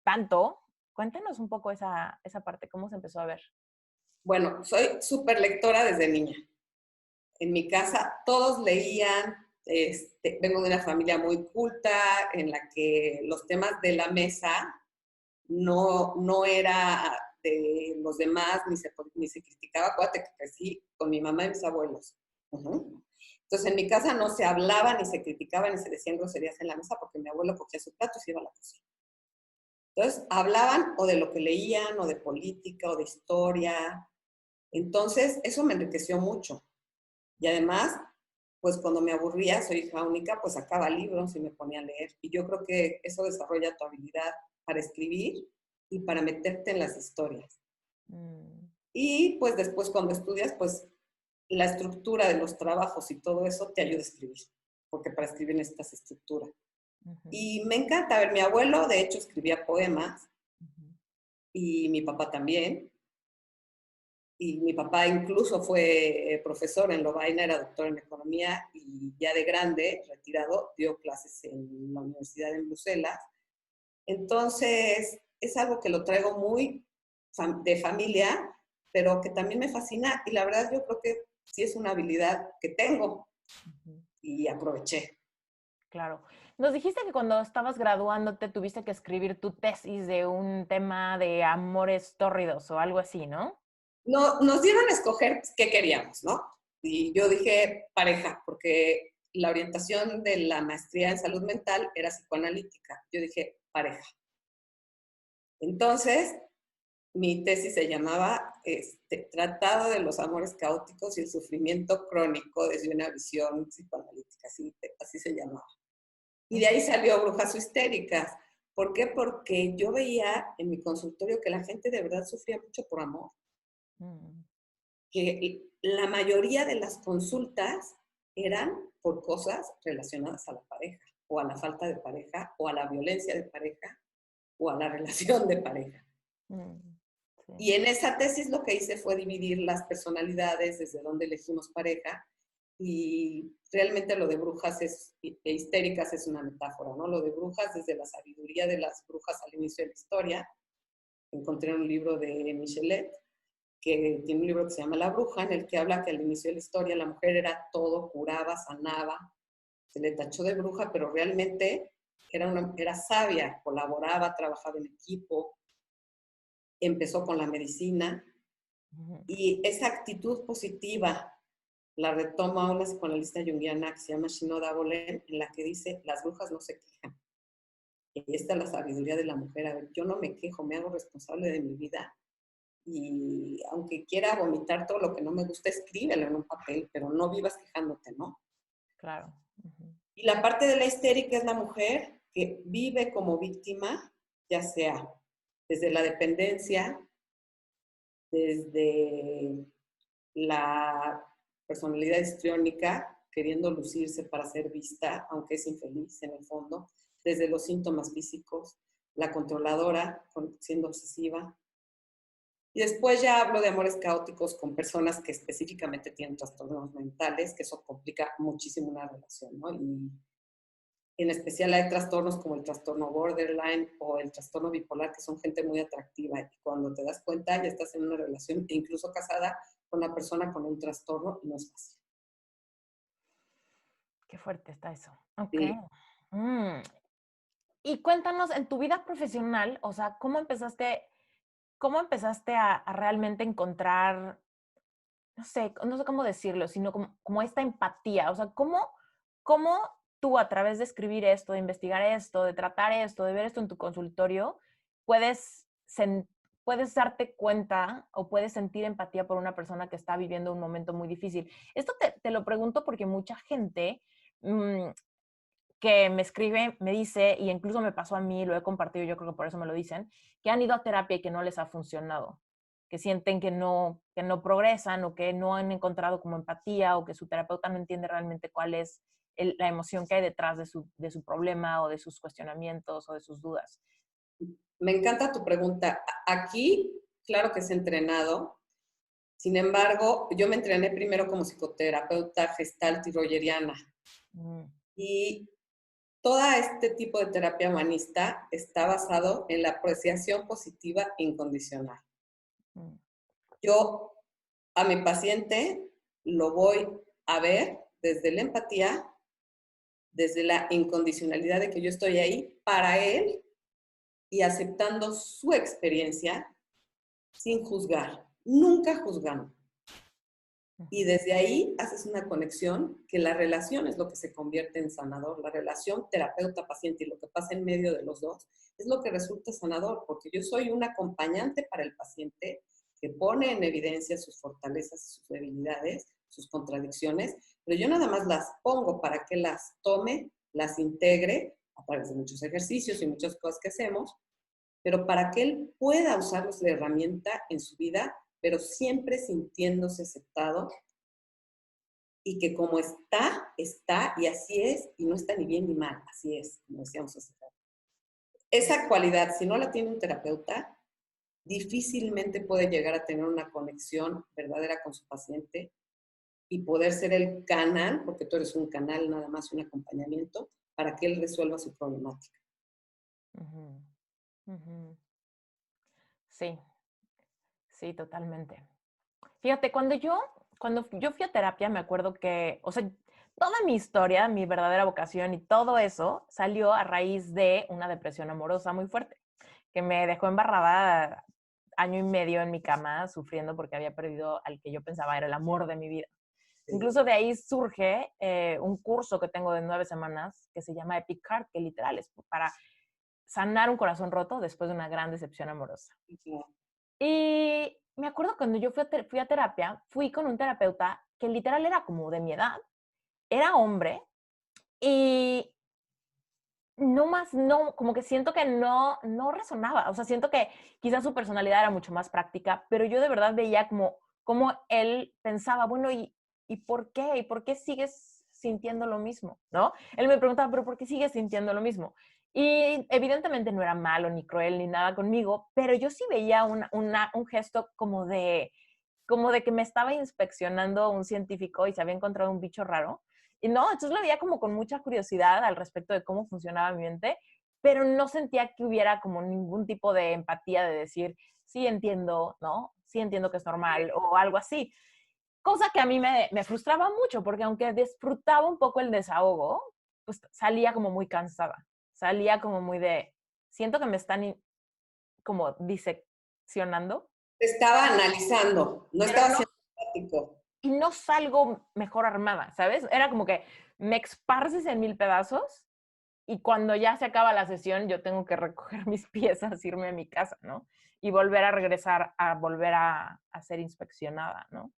tanto. Cuéntanos un poco esa parte, cómo se empezó a ver. Bueno, soy súper lectora desde niña. En mi casa todos leían, vengo de una familia muy culta en la que los temas de la mesa no era de los demás, ni se criticaba. Acuérdate que crecí con mi mamá y mis abuelos. Uh-huh. Entonces en mi casa no se hablaba, ni se criticaba, ni se decían groserías en la mesa porque mi abuelo cogía su plato y se iba a la cocina. Entonces hablaban o de lo que leían, o de política, o de historia. Entonces eso me enriqueció mucho. Y además, pues cuando me aburría, soy hija única, pues sacaba libros y me ponía a leer. Y yo creo que eso desarrolla tu habilidad para escribir y para meterte en las historias. Mm, Y pues después cuando estudias, pues la estructura de los trabajos y todo eso te ayuda a escribir, porque para escribir necesitas estructura. ujú, Y me encanta, a ver, mi abuelo de hecho escribía poemas ujú, y mi papá también. Y mi papá incluso fue profesor en Lovaina, era doctor en economía y ya de grande, retirado, dio clases en la Universidad en Bruselas. Entonces, es algo que lo traigo muy de familia, pero que también me fascina y la verdad yo creo que sí es una habilidad que tengo ujú. y aproveché. Claro. Nos dijiste que cuando estabas graduándote tuviste que escribir tu tesis de un tema de amores tórridos o algo así, ¿no? No, nos dieron a escoger qué queríamos, ¿no? Y yo dije pareja, porque la orientación de la maestría en salud mental era psicoanalítica. Yo dije pareja. Entonces, mi tesis se llamaba Tratado de los amores caóticos y el sufrimiento crónico desde una visión psicoanalítica, así se llamaba. Y de ahí salió Brujas Histéricas. ¿Por qué? Porque yo veía en mi consultorio que la gente de verdad sufría mucho por amor. Que la mayoría de las consultas eran por cosas relacionadas a la pareja, o a la falta de pareja, o a la violencia de pareja, o a la relación de pareja. Sí. Y en esa tesis lo que hice fue dividir las personalidades, desde donde elegimos pareja, y realmente lo de brujas e histéricas es una metáfora, ¿no? Lo de brujas desde la sabiduría de las brujas al inicio de la historia. Encontré un libro de Michelet, que tiene un libro que se llama La Bruja, en el que habla que al inicio de la historia la mujer era todo, curaba, sanaba, se le tachó de bruja, pero realmente era sabia, colaboraba, trabajaba en equipo, empezó con la medicina, y esa actitud positiva la retoma una psicoanalista junguiana que se llama Shinoda Bolen, en la que dice, las brujas no se quejan. Y esta es la sabiduría de la mujer. A ver, yo no me quejo, me hago responsable de mi vida, y aunque quiera vomitar todo lo que no me gusta, escríbelo en un papel, pero no vivas quejándote, ¿no? Claro. Y la parte de la histérica es la mujer que vive como víctima, ya sea desde la dependencia, desde la personalidad histriónica, queriendo lucirse para ser vista, aunque es infeliz en el fondo, desde los síntomas físicos, la controladora, siendo obsesiva. Y después ya hablo de amores caóticos con personas que específicamente tienen trastornos mentales, que eso complica muchísimo una relación, ¿no? Y en especial hay trastornos como el trastorno borderline o el trastorno bipolar, que son gente muy atractiva, y cuando te das cuenta ya estás en una relación, e incluso casada, con una persona con un trastorno, y no es fácil. Qué fuerte está eso. Ok. Sí. Y cuéntanos, en tu vida profesional, o sea, cómo empezaste a realmente encontrar, no sé cómo decirlo, sino como esta empatía? O sea, ¿cómo tú, a través de escribir esto, de investigar esto, de tratar esto, de ver esto en tu consultorio, puedes, puedes darte cuenta o puedes sentir empatía por una persona que está viviendo un momento muy difícil? Esto te lo pregunto porque mucha gente que me escribe, me dice, y incluso me pasó a mí, lo he compartido, yo creo que por eso me lo dicen, que han ido a terapia y que no les ha funcionado, que sienten que no progresan, o que no han encontrado como empatía, o que su terapeuta no entiende realmente cuál es la emoción que hay detrás de su problema, o de sus cuestionamientos, o de sus dudas. Me encanta tu pregunta. Aquí, claro que es entrenado. Sin embargo, yo me entrené primero como psicoterapeuta gestalt y rogeriana. Y todo este tipo de terapia humanista está basado en la apreciación positiva incondicional. Yo a mi paciente lo voy a ver desde la empatía, desde la incondicionalidad de que yo estoy ahí para él y aceptando su experiencia sin juzgar, nunca juzgando. Y desde ahí haces una conexión, que la relación es lo que se convierte en sanador. La relación terapeuta-paciente y lo que pasa en medio de los dos es lo que resulta sanador, porque yo soy un acompañante para el paciente que pone en evidencia sus fortalezas y sus debilidades, sus contradicciones, pero yo nada más las pongo para que las tome, las integre a través de muchos ejercicios y muchas cosas que hacemos, pero para que él pueda usarlos de herramienta en su vida, pero siempre sintiéndose aceptado, y que como está, está, y así es, y no está ni bien ni mal, así es, como decíamos hace rato. Esa cualidad, si no la tiene un terapeuta, difícilmente puede llegar a tener una conexión verdadera con su paciente y poder ser el canal, porque tú eres un canal, nada más un acompañamiento, para que él resuelva su problemática. Sí, sí, totalmente. Fíjate, cuando yo fui a terapia, me acuerdo que, o sea, toda mi historia, mi verdadera vocación y todo eso salió a raíz de una depresión amorosa muy fuerte, que me dejó embarrada año y medio en mi cama, sufriendo porque había perdido al que yo pensaba era el amor de mi vida. Sí. Incluso de ahí surge un curso que tengo de 9 semanas que se llama Epic Heart, que literal es para sanar un corazón roto después de una gran decepción amorosa. Ujú. Y me acuerdo cuando yo fui a terapia, fui con un terapeuta que literal era como de mi edad, era hombre y no más, no, como que siento que no resonaba. O sea, siento que quizás su personalidad era mucho más práctica, pero yo de verdad veía como él pensaba, bueno, ¿y por qué? ¿Y por qué sigues sintiendo lo mismo? ¿No? Él me preguntaba, ¿pero por qué sigues sintiendo lo mismo? Y evidentemente no era malo, ni cruel, ni nada conmigo, pero yo sí veía un gesto como de que me estaba inspeccionando un científico y se había encontrado un bicho raro. Y no, entonces lo veía como con mucha curiosidad al respecto de cómo funcionaba mi mente, pero no sentía que hubiera como ningún tipo de empatía de decir, sí entiendo, ¿no? Sí entiendo que es normal o algo así. Cosa que a mí me frustraba mucho, porque aunque disfrutaba un poco el desahogo, pues salía como muy cansada. Salía como muy de, siento que me están como diseccionando, Te estaba analizando, no pero estaba no, siendo empático. y no salgo mejor armada, ¿sabes? Era como que me esparces en 1000 pedazos y cuando ya se acaba la sesión yo tengo que recoger mis piezas, irme a mi casa, ¿no? Y volver a regresar a volver a ser inspeccionada, ¿no?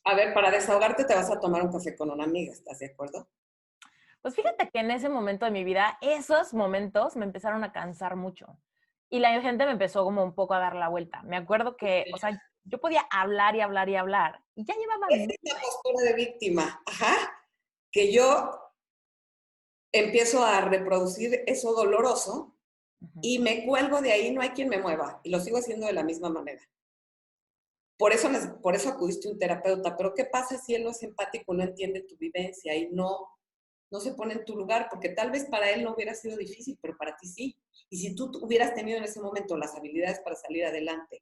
A ver, para desahogarte te vas a tomar un café con una amiga, ¿estás de acuerdo? Pues fíjate que en ese momento de mi vida, esos momentos me empezaron a cansar mucho. Y la gente me empezó como un poco a dar la vuelta. Me acuerdo que, o sea, yo podía hablar y hablar y hablar. Y ya llevaba Esa es la postura de víctima, ajá, que yo empiezo a reproducir eso doloroso Ujú. y me cuelgo de ahí, no hay quien me mueva, y lo sigo haciendo de la misma manera. Por eso acudiste a un terapeuta, pero ¿qué pasa si él no es empático, no entiende tu vivencia y no se pone en tu lugar? Porque tal vez para él no hubiera sido difícil, pero para ti sí. Y si tú hubieras tenido en ese momento las habilidades para salir adelante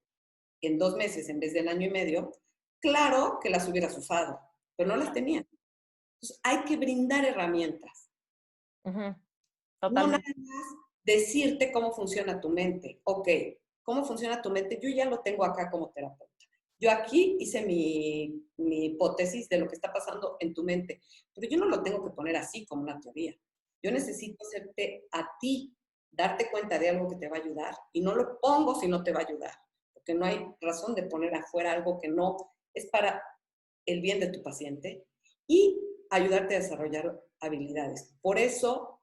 en 2 meses en vez de en año y medio, claro que las hubieras usado, pero no las tenías. Entonces, hay que brindar herramientas, Ujú. no nada Totalmente. más decirte cómo funciona tu mente. Ok, ¿cómo funciona tu mente? Yo ya lo tengo acá como terapeuta. Yo aquí hice mi hipótesis de lo que está pasando en tu mente, pero yo no lo tengo que poner así como una teoría. Yo necesito hacerte a ti darte cuenta de algo que te va a ayudar y no lo pongo si no te va a ayudar, porque no hay razón de poner afuera algo que no es para el bien de tu paciente y ayudarte a desarrollar habilidades. Por eso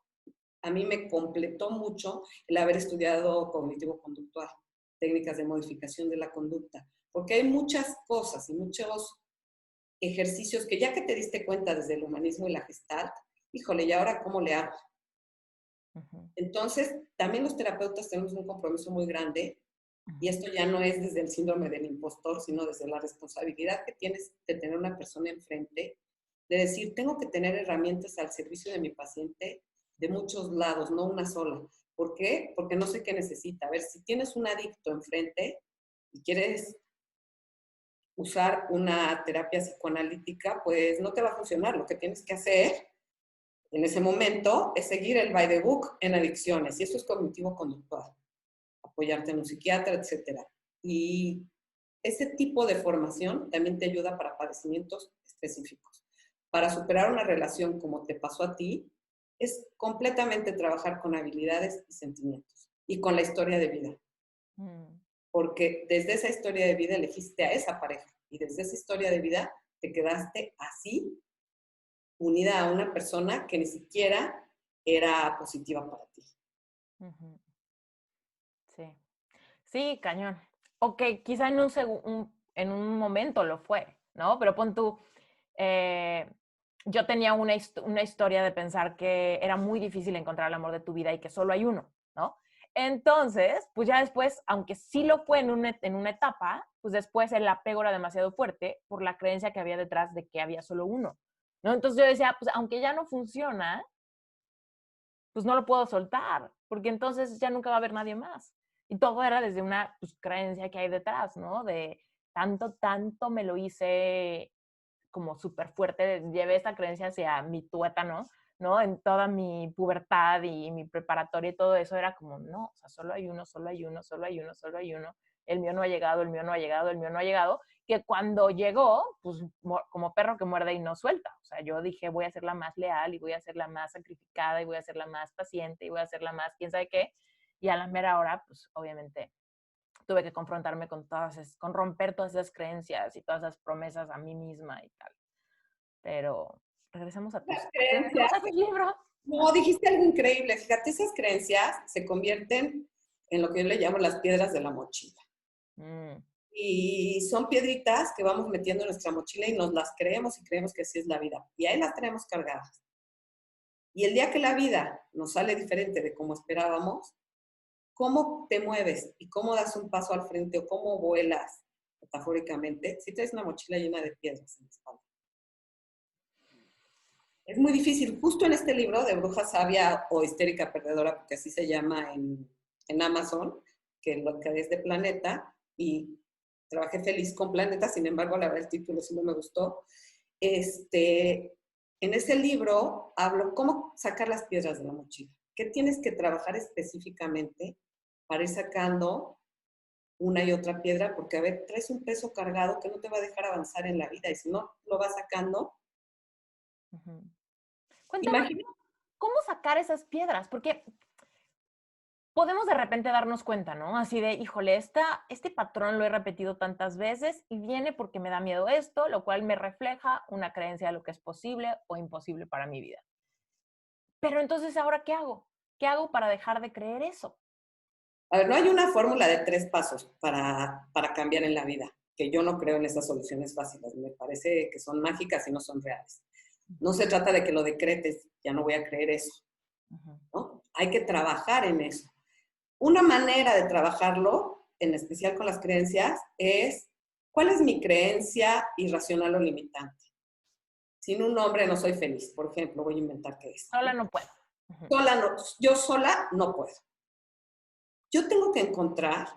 a mí me completó mucho el haber estudiado cognitivo-conductual, técnicas de modificación de la conducta, porque hay muchas cosas y muchos ejercicios que ya que te diste cuenta desde el humanismo y la Gestalt, híjole, ¿y ahora cómo le hago? Ujú. Entonces, también los terapeutas tenemos un compromiso muy grande y Ujú. esto ya no es desde el síndrome del impostor, sino desde la responsabilidad que tienes de tener una persona enfrente, de decir, tengo que tener herramientas al servicio de mi paciente de muchos lados, no una sola. ¿Por qué? Porque no sé qué necesita. A ver, si tienes un adicto enfrente y quieres usar una terapia psicoanalítica, pues no te va a funcionar. Lo que tienes que hacer en ese momento es seguir el by the book en adicciones, y eso es cognitivo-conductual, apoyarte en un psiquiatra, etcétera. Y ese tipo de formación también te ayuda para padecimientos específicos. Para superar una relación como te pasó a ti, es completamente trabajar con habilidades y sentimientos y con la historia de vida. Mm. Porque desde esa historia de vida elegiste a esa pareja y desde esa historia de vida te quedaste así, unida a una persona que ni siquiera era positiva para ti. Ujú. Sí. Sí, cañón. Ok, quizá en un momento lo fue, ¿no? Pero pon tú, eh, yo tenía una historia de pensar que era muy difícil encontrar el amor de tu vida y que solo hay uno, ¿no? Entonces, pues ya después, aunque sí lo fue en una etapa, pues después el apego era demasiado fuerte por la creencia que había detrás de que había solo uno, ¿no? Entonces yo decía, pues aunque ya no funciona, pues no lo puedo soltar, porque entonces ya nunca va a haber nadie más. Y todo era desde una pues, creencia que hay detrás, ¿no? De tanto me lo hice como súper fuerte, llevé esta creencia hacia mi tuétano, ¿no? En toda mi pubertad y mi preparatoria y todo eso era como, no, o sea, solo hay uno, solo hay uno, solo hay uno, solo hay uno. El mío no ha llegado, el mío no ha llegado, el mío no ha llegado. que cuando llegó, pues como perro que muerde y no suelta. O sea, yo dije, voy a ser la más leal y voy a ser la más sacrificada y voy a ser la más paciente y voy a ser la más quién sabe qué. Y a la mera hora, pues obviamente tuve que confrontarme con romper todas esas creencias y todas esas promesas a mí misma y tal. Pero regresemos a Las tus creencias. cosas del libro. No, dijiste algo increíble. Fíjate, esas creencias se convierten en lo que yo le llamo las piedras de la mochila. Mm. Y son piedritas que vamos metiendo en nuestra mochila y nos las creemos y creemos que así es la vida. Y ahí las tenemos cargadas. Y el día que la vida nos sale diferente de como esperábamos, cómo te mueves y cómo das un paso al frente o cómo vuelas, metafóricamente, si traes una mochila llena de piedras en la espalda. Es muy difícil. Justo en este libro de Bruja Sabia o Histérica Perdedora, porque así se llama en Amazon, que lo que es de Planeta, y trabajé feliz con Planeta, sin embargo, la verdad el título sí no me gustó. En ese libro hablo cómo sacar las piedras de la mochila. ¿Qué tienes que trabajar específicamente para ir sacando una y otra piedra? Porque, a ver, traes un peso cargado que no te va a dejar avanzar en la vida y si no lo vas sacando, Uh-huh. Cuéntame, imagínate. ¿cómo sacar esas piedras? Porque podemos de repente darnos cuenta, ¿no? Así de, híjole, este patrón lo he repetido tantas veces y viene porque me da miedo esto, lo cual me refleja una creencia de lo que es posible o imposible para mi vida. Pero entonces, ¿ahora qué hago? ¿Qué hago para dejar de creer eso? A ver, no hay una fórmula de 3 pasos para cambiar en la vida, que yo no creo en esas soluciones fáciles. Me parece que son mágicas y no son reales. No se trata de que lo decretes, ya no voy a creer eso, ¿no? Hay que trabajar en eso. Una manera de trabajarlo, en especial con las creencias, es ¿cuál es mi creencia irracional o limitante? Sin un hombre no soy feliz, por ejemplo, voy a inventar qué es. Sola no puedo. Yo sola no puedo. Yo tengo que encontrar,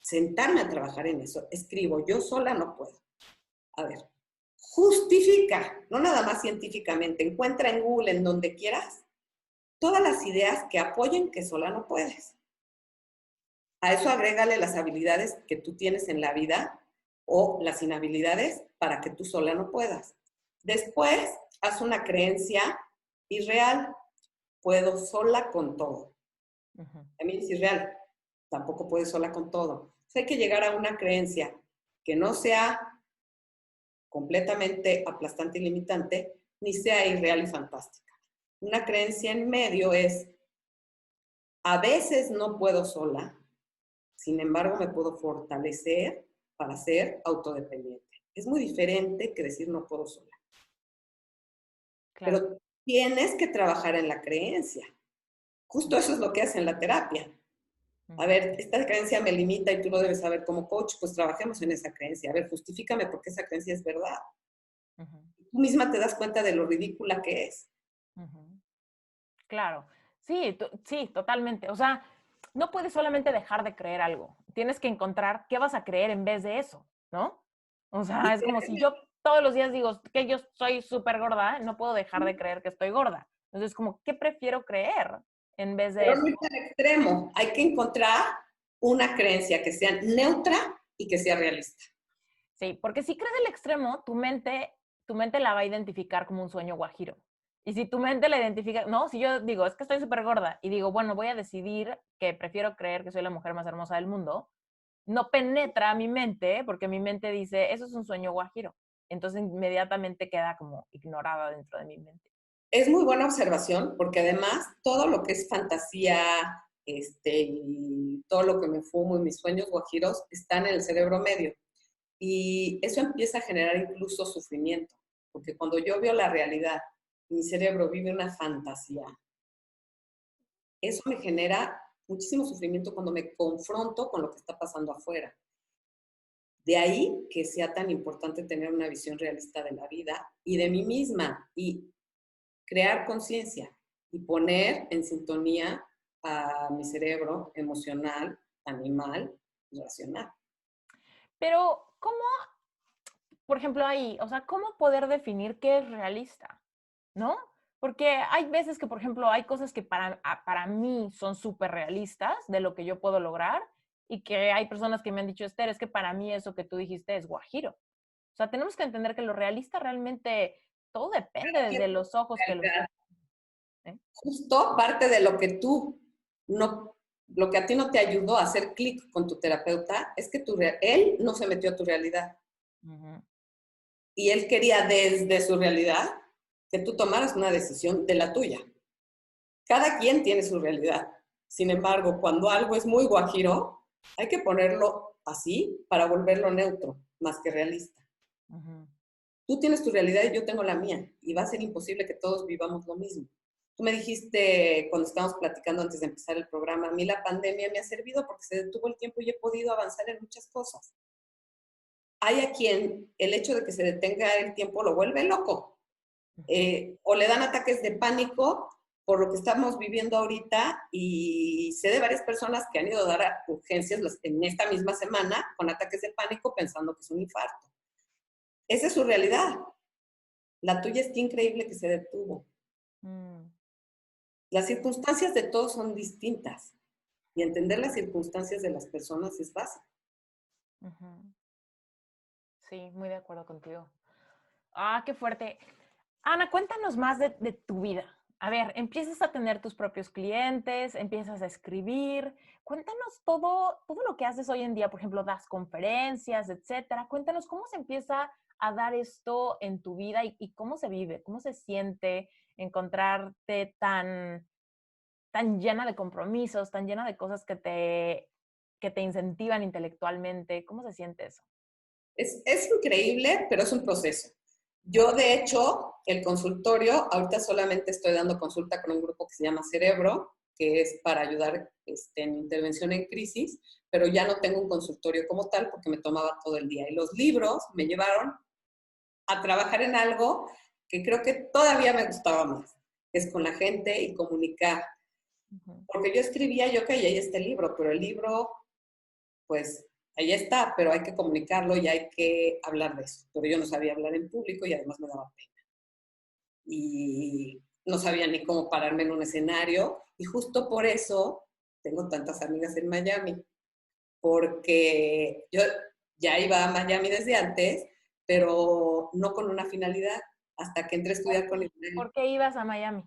sentarme a trabajar en eso. Escribo, yo sola no puedo. A ver, justifica, no nada más científicamente, encuentra en Google, en donde quieras, todas las ideas que apoyen que sola no puedes. A eso agrégale las habilidades que tú tienes en la vida o las inhabilidades para que tú sola no puedas. Después, haz una creencia irreal. Puedo sola con todo. También es irreal. Tampoco puedes sola con todo. Entonces hay que llegar a una creencia que no sea completamente aplastante y limitante, ni sea irreal y fantástica. Una creencia en medio es, a veces no puedo sola, sin embargo me puedo fortalecer para ser autodependiente. Es muy diferente que decir no puedo sola. Claro. Pero tienes que trabajar en la creencia. Justo eso es lo que hace en la terapia. A ver, esta creencia me limita y tú lo debes saber como coach, pues trabajemos en esa creencia. A ver, justifícame por qué esa creencia es verdad. Tú misma te das cuenta de lo ridícula que es. Claro, sí, sí, totalmente. O sea, no puedes solamente dejar de creer algo. Tienes que encontrar qué vas a creer en vez de eso, ¿no? O sea, es como si yo todos los días digo que yo soy súper gorda, no puedo dejar de creer que estoy gorda. Entonces, como, ¿qué prefiero creer en vez de eso? Pero no es al extremo. Hay que encontrar una creencia que sea neutra y que sea realista. Sí, porque si crees el extremo, tu mente la va a identificar como un sueño guajiro. Y si tu mente la identifica, no, si yo digo, es que estoy súper gorda y digo, bueno, voy a decidir que prefiero creer que soy la mujer más hermosa del mundo, no penetra a mi mente porque mi mente dice, eso es un sueño guajiro. Entonces inmediatamente queda como ignorada dentro de mi mente. Es muy buena observación porque además todo lo que es fantasía y todo lo que me fumo y mis sueños guajiros están en el cerebro medio. Y eso empieza a generar incluso sufrimiento, porque cuando yo veo la realidad, mi cerebro vive una fantasía, eso me genera muchísimo sufrimiento cuando me confronto con lo que está pasando afuera. De ahí que sea tan importante tener una visión realista de la vida y de mí misma y crear conciencia y poner en sintonía a mi cerebro emocional, animal y racional. Pero, ¿cómo, por ejemplo, ahí, o sea, cómo poder definir qué es realista? ¿No? Porque hay veces que, por ejemplo, hay cosas que para mí son súper realistas de lo que yo puedo lograr y que hay personas que me han dicho, Esther, es que para mí eso que tú dijiste es guajiro. sea, tenemos que entender que lo realista realmente, todo depende desde los ojos que lo estés. Justo parte de lo que tú no, lo que a ti no te ayudó a hacer clic con tu terapeuta es que él no se metió a tu realidad. Uh-huh. Y él quería desde su realidad que tú tomaras una decisión de la tuya. Cada quien tiene su realidad. Sin embargo, cuando algo es muy guajiro, hay que ponerlo así para volverlo neutro, más que realista. Uh-huh. Tú tienes tu realidad y yo tengo la mía, y va a ser imposible que todos vivamos lo mismo. Tú me dijiste cuando estábamos platicando antes de empezar el programa, a mí la pandemia me ha servido porque se detuvo el tiempo y he podido avanzar en muchas cosas. Hay a quien el hecho de que se detenga el tiempo lo vuelve loco, o le dan ataques de pánico por lo que estamos viviendo ahorita, y sé de varias personas que han ido a dar a urgencias en esta misma semana con ataques de pánico pensando que es un infarto. Esa es su realidad. La tuya es que increíble que se detuvo. Las circunstancias de todos son distintas y entender las circunstancias de las personas es básico. Uh-huh. Sí, muy de acuerdo contigo. Ah, qué fuerte. Ana, cuéntanos más de tu vida. A ver, empiezas a tener tus propios clientes, empiezas a escribir. Cuéntanos todo lo que haces hoy en día. Por ejemplo, das conferencias, etcétera. Cuéntanos cómo se empieza a dar esto en tu vida y cómo se vive, cómo se siente encontrarte tan llena de compromisos, tan llena de cosas que te incentivan intelectualmente. ¿Cómo se siente eso? Es increíble, pero es un proceso. Yo, de hecho, el consultorio, ahorita solamente estoy dando consulta con un grupo que se llama Cerebro, que es para ayudar en intervención en crisis, pero ya no tengo un consultorio como tal porque me tomaba todo el día. Y los libros me llevaron a trabajar en algo que creo que todavía me gustaba más, que es con la gente y comunicar. Porque yo escribía, yo que ahí está el libro, pero el libro, pues, ahí está, pero hay que comunicarlo y hay que hablar de eso. Pero yo no sabía hablar en público y además me daba pena. Y no sabía ni cómo pararme en un escenario. Y justo por eso tengo tantas amigas en Miami, porque yo ya iba a Miami desde antes, pero no con una finalidad, hasta que entré a estudiar con Israel. ¿Por qué ibas a Miami?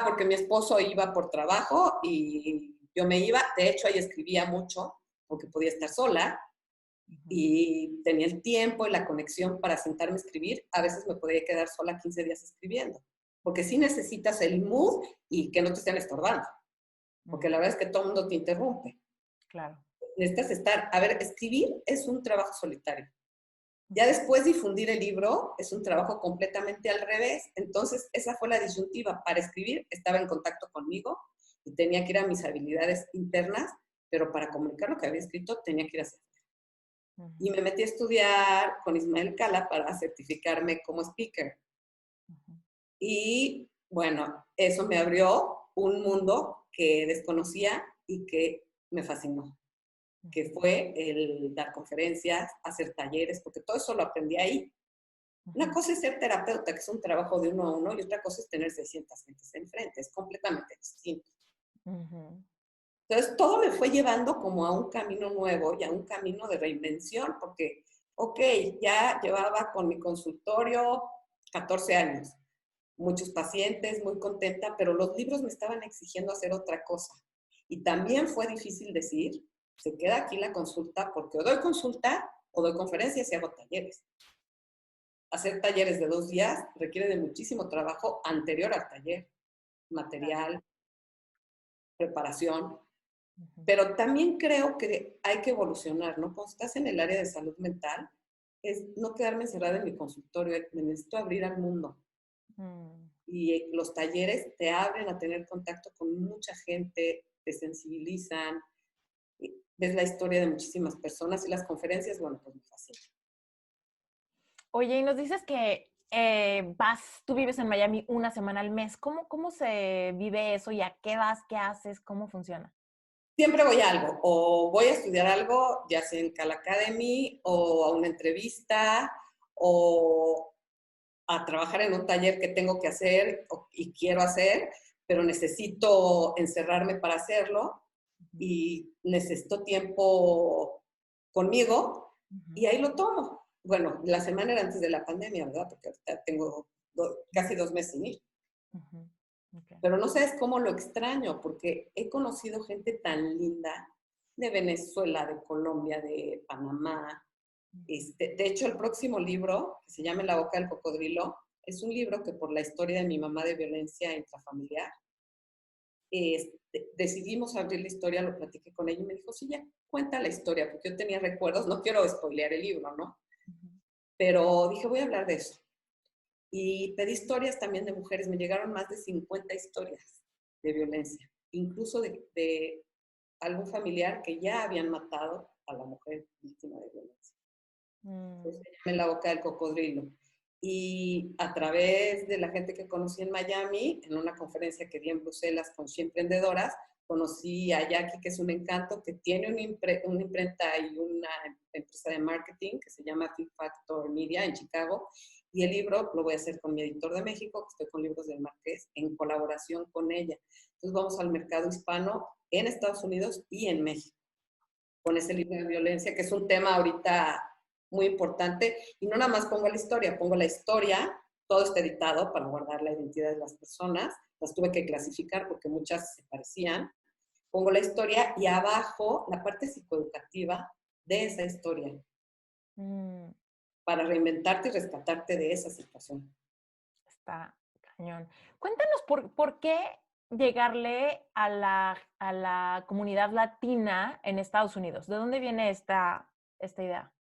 Porque mi esposo iba por trabajo y yo me iba. De hecho, ahí escribía mucho, porque podía estar sola, y tenía el tiempo y la conexión para sentarme a escribir. A veces me podía quedar sola 15 días escribiendo, porque sí necesitas el mood y que no te estén estorbando, porque la verdad es que todo el mundo te interrumpe. Claro. Necesitas estar, a ver, escribir es un trabajo solitario. Ya después difundir el libro es un trabajo completamente al revés. Entonces, esa fue la disyuntiva. Para escribir estaba en contacto conmigo y tenía que ir a mis habilidades internas, pero para comunicar lo que había escrito tenía que ir hacia afuera. Y me metí a estudiar con Ismael Cala para certificarme como speaker. Y bueno, eso me abrió un mundo que desconocía y que me fascinó, que fue el dar conferencias, hacer talleres, porque todo eso lo aprendí ahí. Una cosa es ser terapeuta, que es un trabajo de uno a uno, y otra cosa es tener 600 gentes enfrente, es completamente distinto. Entonces, todo me fue llevando como a un camino nuevo y a un camino de reinvención, porque, ok, ya llevaba con mi consultorio 14 años, muchos pacientes, muy contenta, pero los libros me estaban exigiendo hacer otra cosa. Y también fue difícil decir, se queda aquí la consulta, porque o doy consulta o doy conferencias y hago talleres. Hacer talleres de 2 días requiere de muchísimo trabajo anterior al taller, material, preparación. Pero también creo que hay que evolucionar, ¿no? Cuando estás en el área de salud mental, es no quedarme encerrada en mi consultorio, me necesito abrir al mundo. Y los talleres te abren a tener contacto con mucha gente, te sensibilizan, ves la historia de muchísimas personas, y las conferencias, bueno, pues me fascinan. Oye, y nos dices que tú vives en Miami una semana al mes. ¿Cómo se vive eso? ¿Y a qué vas? ¿Qué haces? ¿Cómo funciona? Siempre voy a algo, o voy a estudiar algo, ya sea en Khan Academy, o a una entrevista, o a trabajar en un taller que tengo que hacer y quiero hacer, pero necesito encerrarme para hacerlo y necesito tiempo conmigo, y ahí lo tomo. bueno, la semana era antes de la pandemia, ¿verdad? Porque ahorita tengo casi 2 meses sin ir. Ujú. Okay. Pero no sabes cómo lo extraño, porque he conocido gente tan linda de Venezuela, de Colombia, de Panamá. De hecho, el próximo libro, que se llama En la boca del cocodrilo, es un libro que por la historia de mi mamá de violencia intrafamiliar, decidimos abrir la historia, lo platiqué con ella y me dijo, sí, ya, cuenta la historia, porque yo tenía recuerdos, no quiero spoilear el libro, ¿no? Ujú. Pero dije, voy a hablar de eso. Y pedí historias también de mujeres, me llegaron más de 50 historias de violencia, incluso de algún familiar que ya habían matado a la mujer víctima de violencia. Entonces, se llama En la boca del cocodrilo. Y a través de la gente que conocí en Miami, en una conferencia que di en Bruselas con 100 emprendedoras, conocí a Jackie, que es un encanto, que tiene una imprenta y una empresa de marketing que se llama Fit Factor Media en Chicago. Y el libro lo voy a hacer con mi editor de México, que estoy con Libros del Marqués, en colaboración con ella. Entonces vamos al mercado hispano en Estados Unidos y en México, con ese libro de violencia, que es un tema ahorita muy importante. Y no nada más pongo la historia, todo está editado para guardar la identidad de las personas. Las tuve que clasificar porque muchas se parecían. Pongo la historia y abajo la parte psicoeducativa de esa historia Mm, para reinventarte y rescatarte de esa situación. está cañón. Cuéntanos por qué llegarle a la comunidad latina en Estados Unidos. ¿De dónde viene esta idea?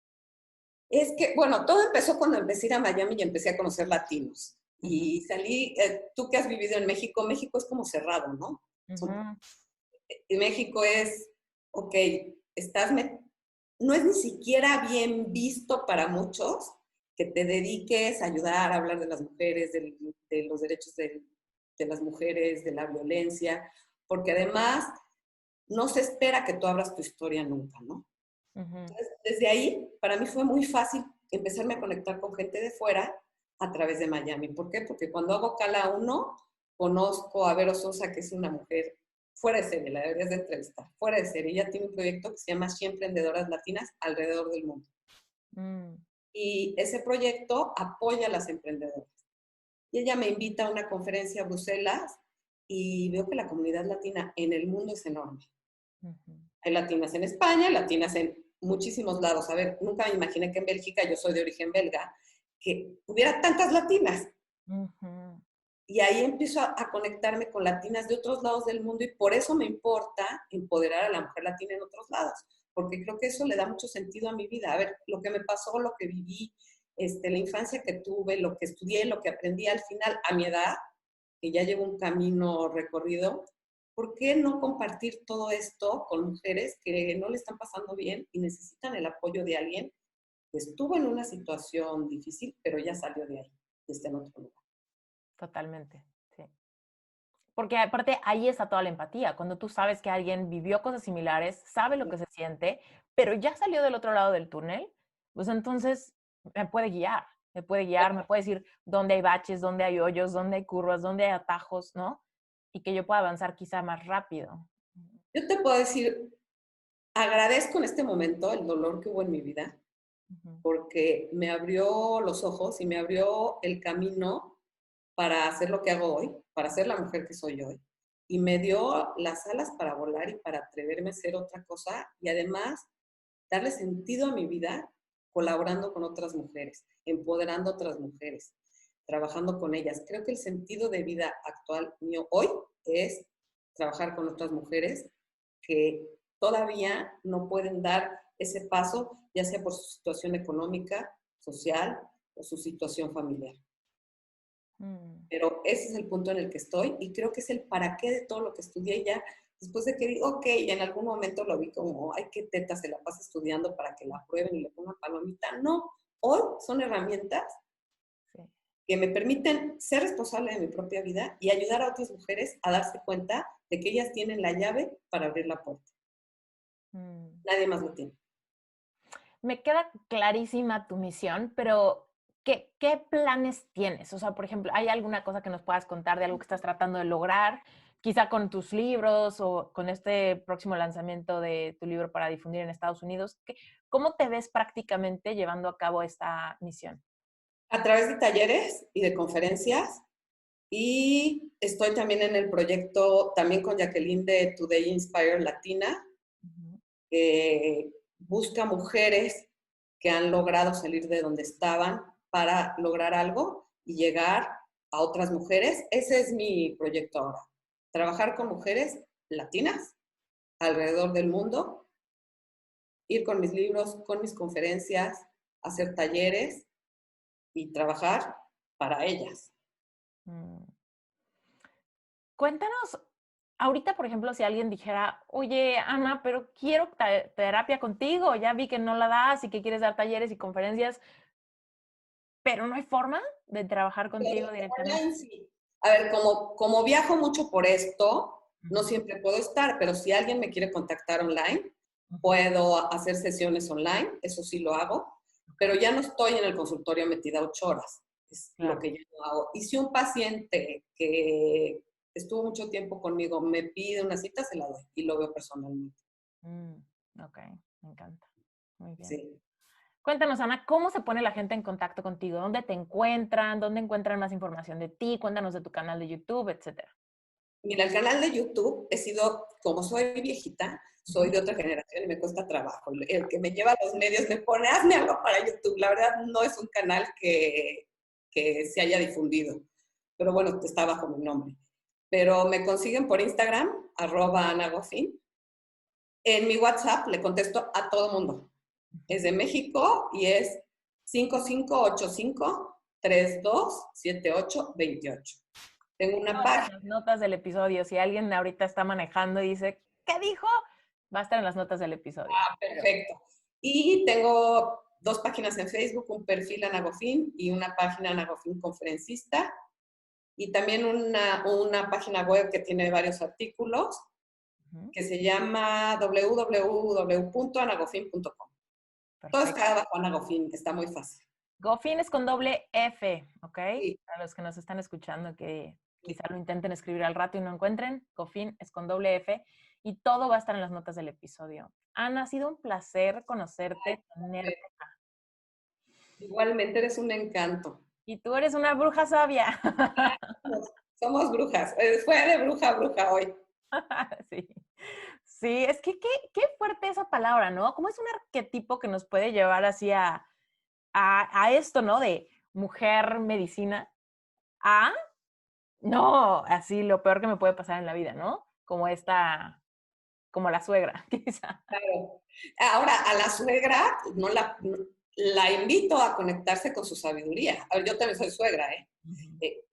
Es que, bueno, todo empezó cuando empecé a ir a Miami y empecé a conocer latinos. Ujú, Y salí, tú que has vivido en México, México es como cerrado, ¿no? ujú, México es, ok, no es ni siquiera bien visto para muchos que te dediques a ayudar a hablar de las mujeres, de los derechos de las mujeres, de la violencia, porque además no se espera que tú abras tu historia nunca, ¿no? ujú. Entonces, desde ahí, para mí fue muy fácil empezarme a conectar con gente de fuera a través de Miami. ¿Por qué? Porque cuando hago Cala 1, conozco a Vero Sosa, que es una mujer fuera de serie, la deberías de entrevistar, fuera de serie. Ella tiene un proyecto que se llama 100 Emprendedoras Latinas alrededor del mundo. Mm, Y ese proyecto apoya a las emprendedoras. Y ella me invita a una conferencia a Bruselas y veo que la comunidad latina en el mundo es enorme. ujú, Hay latinas en España, latinas en muchísimos lados. A ver, nunca me imaginé que en Bélgica, yo soy de origen belga, que hubiera tantas latinas. ujú. Y ahí empiezo a conectarme con latinas de otros lados del mundo y por eso me importa empoderar a la mujer latina en otros lados, porque creo que eso le da mucho sentido a mi vida. A ver, lo que me pasó, lo que viví, la infancia que tuve, lo que estudié, lo que aprendí al final a mi edad, que ya llevo un camino recorrido, ¿por qué no compartir todo esto con mujeres que no le están pasando bien y necesitan el apoyo de alguien que estuvo en una situación difícil, pero ya salió de ahí y está en otro lugar? Totalmente, sí. Porque aparte ahí está toda la empatía, cuando tú sabes que alguien vivió cosas similares, sabe lo que se siente, pero ya salió del otro lado del túnel, pues entonces me puede guiar, me puede decir dónde hay baches, dónde hay hoyos, dónde hay curvas, dónde hay atajos, ¿no? Y que yo pueda avanzar quizá más rápido. Yo te puedo decir, agradezco en este momento el dolor que hubo en mi vida, Ujú, porque me abrió los ojos y me abrió el camino para hacer lo que hago hoy, para ser la mujer que soy hoy. Y me dio las alas para volar y para atreverme a hacer otra cosa y además darle sentido a mi vida colaborando con otras mujeres, empoderando a otras mujeres, trabajando con ellas. Creo que el sentido de vida actual mío hoy es trabajar con otras mujeres que todavía no pueden dar ese paso, ya sea por su situación económica, social o su situación familiar. mm, Pero ese es el punto en el que estoy y creo que es el para qué de todo lo que estudié ya. Después de que digo, ok, en algún momento lo vi como, ay, qué teta, se la pasa estudiando para que la aprueben y le pongan palomita. No, hoy son herramientas sí. que me permiten ser responsable de mi propia vida y ayudar a otras mujeres a darse cuenta de que ellas tienen la llave para abrir la puerta. Mm. Nadie más lo tiene. Me queda clarísima tu misión, pero ¿qué planes tienes? O sea, por ejemplo, ¿hay alguna cosa que nos puedas contar de algo que estás tratando de lograr? quizá con tus libros o con este próximo lanzamiento de tu libro para difundir en Estados Unidos, ¿cómo te ves prácticamente llevando a cabo esta misión? A través de talleres y de conferencias. Y estoy también en el proyecto, también con Jacqueline de Today Inspire Latina, Ujú. que busca mujeres que han logrado salir de donde estaban para lograr algo y llegar a otras mujeres. Ese es mi proyecto ahora. Trabajar con mujeres latinas alrededor del mundo, ir con mis libros, con mis conferencias, hacer talleres y trabajar para ellas. Mm. Cuéntanos, ahorita, por ejemplo, si alguien dijera, oye, Ana, pero quiero terapia contigo, ya vi que no la das y que quieres dar talleres y conferencias, pero no hay forma de trabajar contigo directamente. Online sí. A ver, como viajo mucho por esto, no Ujú, siempre puedo estar, pero si alguien me quiere contactar online, ujú. puedo hacer sesiones online, eso sí lo hago, pero Ok, ya no estoy en el consultorio metida 8 horas, es lo claro. que ya no hago. Y si un paciente que estuvo mucho tiempo conmigo me pide una cita, se la doy y lo veo personalmente. Mm, ok, me encanta. Muy bien. Sí. Cuéntanos, Ana, ¿cómo se pone la gente en contacto contigo? ¿Dónde te encuentran? ¿Dónde encuentran más información de ti? Cuéntanos de tu canal de YouTube, etcétera. Mira, el canal de YouTube he sido, como soy viejita, soy Ujú. de otra generación y me cuesta trabajo. El que me lleva a los medios me pone, hazme algo para YouTube. La verdad, no es un canal que se haya difundido. Pero bueno, está bajo mi nombre. Pero me consiguen por Instagram, @anagofin. En mi WhatsApp le contesto a todo mundo. Es de México y es 5585-327828. Tengo una Va a estar en página. las notas del episodio. Si alguien ahorita está manejando y dice, ¿qué dijo? Va a estar en las notas del episodio. Pero, Perfecto. Y tengo 2 páginas en Facebook, un perfil Anagofin y una página Anagofin Conferencista. Y también una página web que tiene varios artículos ujú, que se llama www.anagofin.com. Todo perfecto. está bajo Anagofin, está muy fácil. Gofin es con doble F, ¿ok? Sí, Para los que nos están escuchando que sí. quizá lo intenten escribir al rato y no encuentren, Gofin es con doble F y todo va a estar en las notas del episodio. Ana, ha sido un placer conocerte, tenerte. Igualmente eres un encanto. Y tú eres una bruja sabia. Somos brujas. Fue de bruja a bruja hoy. Sí. Sí, es que qué fuerte esa palabra, ¿no? Como es un arquetipo que nos puede llevar así a esto, ¿no? De mujer medicina, a, no, así lo peor que me puede pasar en la vida, ¿no? Como esta, como la suegra, quizá. Claro. Ahora, a la suegra la invito a conectarse con su sabiduría. A ver, yo también soy suegra, ¿eh? Ujú. Eh,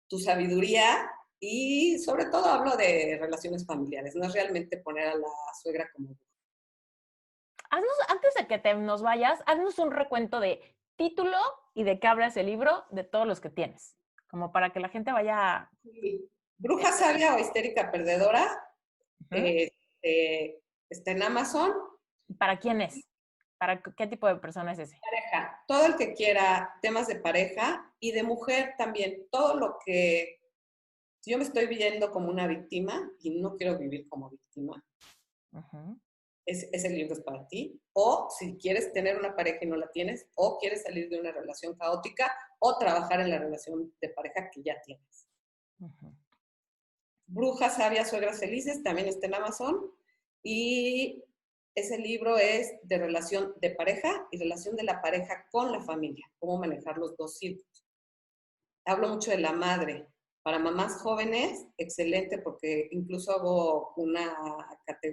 Tu sabiduría y sobre todo hablo de relaciones familiares, no es realmente poner a la suegra como... Antes de que nos vayas, haznos un recuento de título y de qué habla ese libro, de todos los que tienes, como para que la gente vaya. Sí. Bruja sabia o histérica perdedora, Ujú. eh, está en Amazon. ¿Para quién es? ¿Para qué tipo de persona es ese? Pareja, todo el que quiera temas de pareja y de mujer también, todo lo que... Si yo me estoy viendo como una víctima y no quiero vivir como víctima, Ujú. ese libro es para ti. O si quieres tener una pareja y no la tienes, o quieres salir de una relación caótica, o trabajar en la relación de pareja que ya tienes. Ujú. Brujas, sabias, suegras felices, también está en Amazon. Y ese libro es de relación de pareja y relación de la pareja con la familia, cómo manejar los dos círculos. Hablo mucho de la madre. Para mamás jóvenes, excelente, porque incluso hago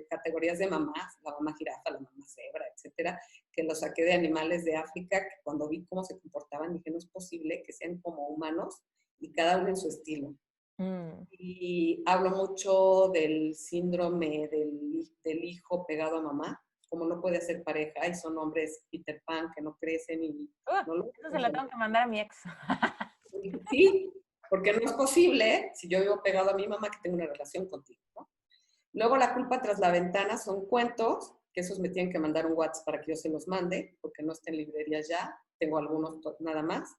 categorías de mamás, la mamá jirafa, la mamá cebra, etcétera, que lo saqué de animales de África, que cuando vi cómo se comportaban, dije, no es posible que sean como humanos y cada uno en su estilo. Mm. Y hablo mucho del síndrome del hijo pegado a mamá, como no puede hacer pareja, y son hombres Peter Pan que no crecen y no lo Eso se la tengo que mandar a mi ex. sí, porque no es posible, si yo vivo pegado a mi mamá, que tengo una relación contigo, ¿no? Luego, La culpa tras la ventana son cuentos, que esos me tienen que mandar un WhatsApp para que yo se los mande, porque no está en librerías ya, tengo algunos nada más.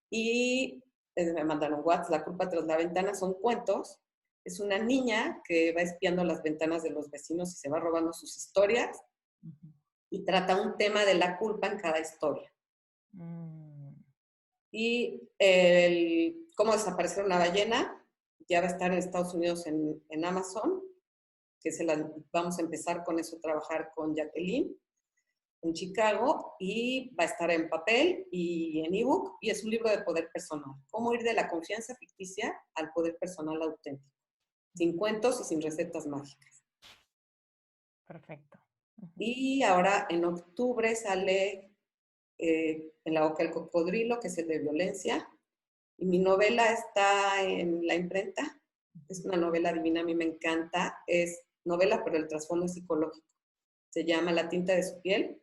Y me mandan un WhatsApp, La culpa tras la ventana son cuentos Es una niña que va espiando las ventanas de los vecinos y se va robando sus historias y trata un tema de la culpa en cada historia. Y cómo desaparecer una ballena ya va a estar en Estados Unidos en Amazon, que vamos a empezar con eso, trabajar con Jacqueline en Chicago, y va a estar en papel y en ebook, y es un libro de poder personal. Cómo ir de la confianza ficticia al poder personal auténtico, sin cuentos y sin recetas mágicas. Perfecto. Y ahora en octubre sale En la boca del cocodrilo, que es el de violencia, y mi novela está en la imprenta. Es una novela divina, a mí me encanta. Es novela, pero el trasfondo es psicológico. Se llama La tinta de su piel.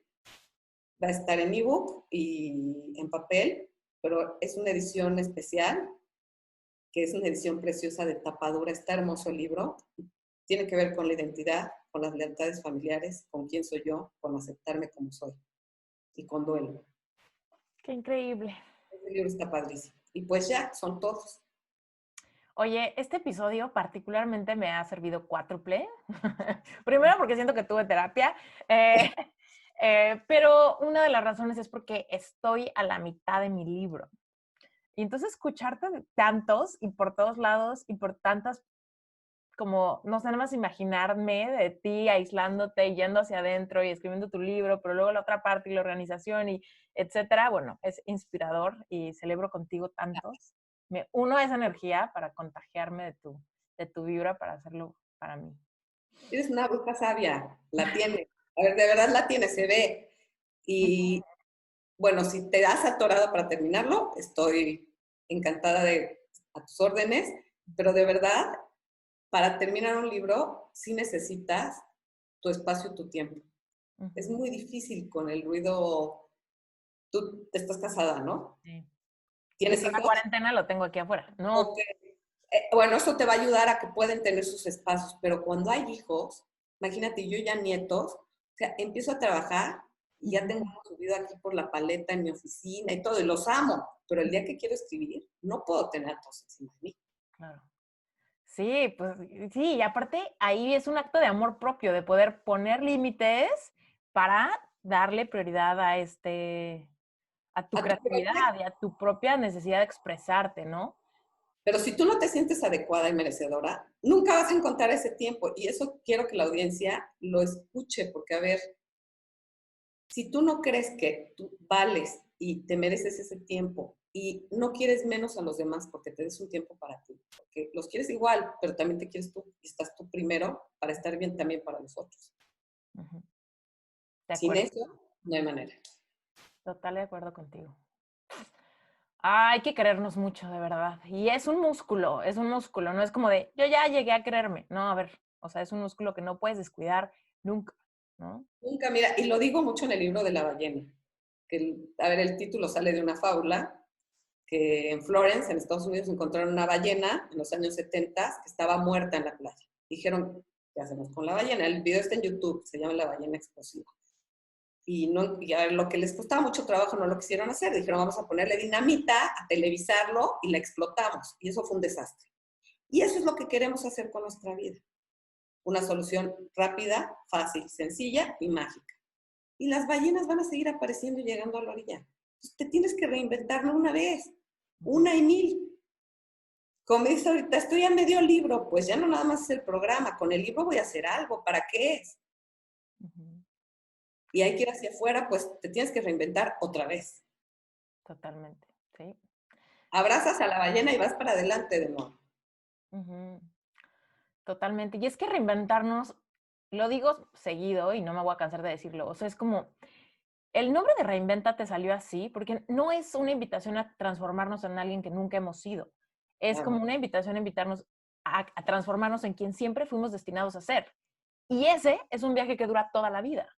Va a estar en ebook y en papel, pero es una edición especial, que es una edición preciosa de tapa dura. Está hermoso el libro. Tiene que ver con la identidad, con las lealtades familiares, con quién soy yo, con aceptarme como soy y con duelo. Qué increíble. Este libro está padrísimo. Y pues ya, son todos. Oye, este episodio particularmente me ha servido cuádruple. Primero porque siento que tuve terapia, pero una de las razones es porque estoy a la mitad de mi libro. Y entonces escucharte de tantos y por todos lados y por tantas, como, no sé, nada más imaginarme de ti aislándote y yendo hacia adentro y escribiendo tu libro, pero luego la otra parte y la organización y etcétera, bueno, es inspirador y celebro contigo tantos. Me uno a esa energía para contagiarme de tu vibra para hacerlo para mí. Eres una bruja sabia, la tienes. A ver, de verdad la tienes, se ve. Y bueno, si te has atorado para terminarlo, estoy encantada a tus órdenes, pero de verdad, para terminar un libro, sí necesitas tu espacio y tu tiempo. Es muy difícil con el ruido. Tú estás casada, ¿no? Sí. ¿Tienes La hijos? cuarentena lo tengo aquí afuera. No. Okay. Bueno, eso te va a ayudar a que pueden tener sus espacios, pero cuando hay hijos, imagínate, yo ya nietos, o sea, empiezo a trabajar y ya tengo subido aquí por la paleta en mi oficina y todo, y los amo, pero el día que quiero escribir, no puedo tener a todos encima de mí. Claro. Sí, pues sí, y aparte ahí es un acto de amor propio, de poder poner límites para darle prioridad a tu A tu propia, creatividad y a tu propia necesidad de expresarte, ¿no? pero si tú no te sientes adecuada y merecedora, nunca vas a encontrar ese tiempo, y eso quiero que la audiencia lo escuche, porque a ver, si tú no crees que tú vales y te mereces ese tiempo y no quieres menos a los demás porque te des un tiempo para ti, porque los quieres igual, pero también te quieres tú y estás tú primero para estar bien también para los otros. De Sin acuerdo. eso, no hay manera. Total de acuerdo contigo. Hay que querernos mucho, de verdad. Y es un músculo, no es como de, yo ya llegué a quererme. No, a ver, o sea, es un músculo que no puedes descuidar nunca, ¿no? Nunca, mira, y lo digo mucho en el libro de la ballena, que, a ver, el título sale de una fábula, que en Florence, en Estados Unidos, encontraron una ballena en los años 70 que estaba muerta en la playa. Dijeron, ¿qué hacemos con la ballena? El video está en YouTube, se llama La ballena explosiva. Y a ver, lo que les costaba mucho trabajo no lo quisieron hacer. Dijeron, vamos a ponerle dinamita, a televisarlo y la explotamos. Y eso fue un desastre. Y eso es lo que queremos hacer con nuestra vida. Una solución rápida, fácil, sencilla y mágica. Y las ballenas van a seguir apareciendo y llegando a la orilla. Entonces, te tienes que reinventar no una vez, una y mil. Como me dice ahorita, estoy a medio libro, pues ya no nada más es el programa, con el libro voy a hacer algo, ¿para qué es? Y hay que ir hacia afuera, pues te tienes que reinventar otra vez. Totalmente, sí. Abrazas a la ballena y vas para adelante de nuevo. Totalmente. Y es que reinventarnos, lo digo seguido y no me voy a cansar de decirlo, o sea, es como, el nombre de Reinvéntate salió así porque no es una invitación a transformarnos en alguien que nunca hemos sido. Es como una invitación a invitarnos a transformarnos en quien siempre fuimos destinados a ser. Y ese es un viaje que dura toda la vida,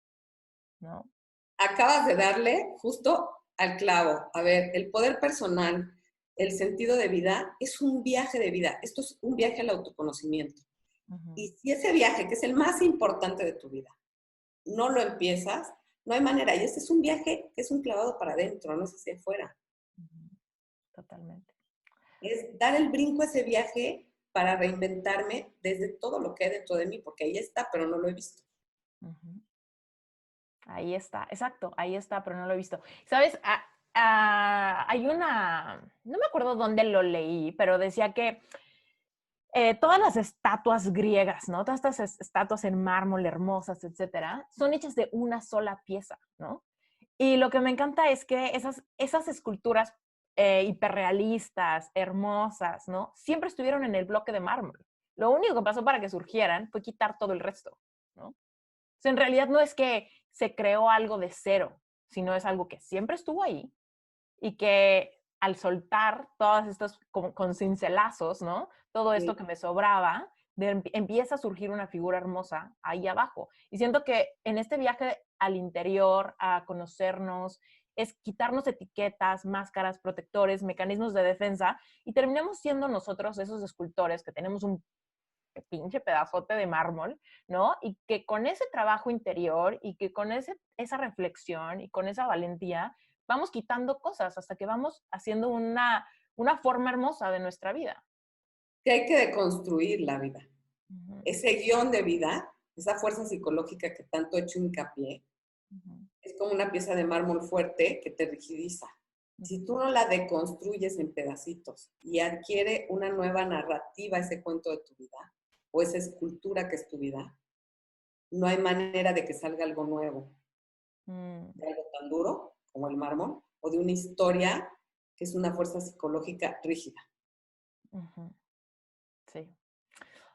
¿no? Acabas de darle justo al clavo. A ver, el poder personal, el sentido de vida, es un viaje de vida. Esto es un viaje al autoconocimiento. Y si ese viaje, que es el más importante de tu vida, no lo empiezas, no hay manera. Y este es un viaje que es un clavado para adentro, no es hacia afuera. Totalmente. Es dar el brinco a ese viaje para reinventarme desde todo lo que hay dentro de mí, porque ahí está, pero no lo he visto. Ujú. Ahí está, exacto, ahí está, pero no lo he visto. ¿Sabes? Hay no me acuerdo dónde lo leí, pero decía que todas las estatuas griegas, ¿no? Todas estas estatuas en mármol hermosas, etcétera, son hechas de una sola pieza, ¿no? Y lo que me encanta es que esas esculturas hiperrealistas, hermosas, ¿no? Siempre estuvieron en el bloque de mármol. Lo único que pasó para que surgieran fue quitar todo el resto, ¿no? O sea, en realidad no es que se creó algo de cero, sino es algo que siempre estuvo ahí y que al soltar todas estas con cincelazos, ¿no? Todo esto Sí. que me sobraba, empieza a surgir una figura hermosa ahí abajo. Y siento que en este viaje al interior, a conocernos, es quitarnos etiquetas, máscaras, protectores, mecanismos de defensa y terminamos siendo nosotros esos escultores que tenemos un pinche pedazote de mármol, ¿no? Y que con ese trabajo interior y que con esa reflexión y con esa valentía vamos quitando cosas hasta que vamos haciendo una forma hermosa de nuestra vida. Que hay que deconstruir la vida. Ujú, Ese guión de vida, esa fuerza psicológica que tanto he hecho hincapié, ujú, es como una pieza de mármol fuerte que te rigidiza. Si ujú, tú no la deconstruyes en pedacitos y adquiere una nueva narrativa ese cuento de tu vida o esa escultura que es tu vida, no hay manera de que salga algo nuevo, mm, de algo tan duro como el mármol o de una historia que es una fuerza psicológica rígida. ujú. Sí.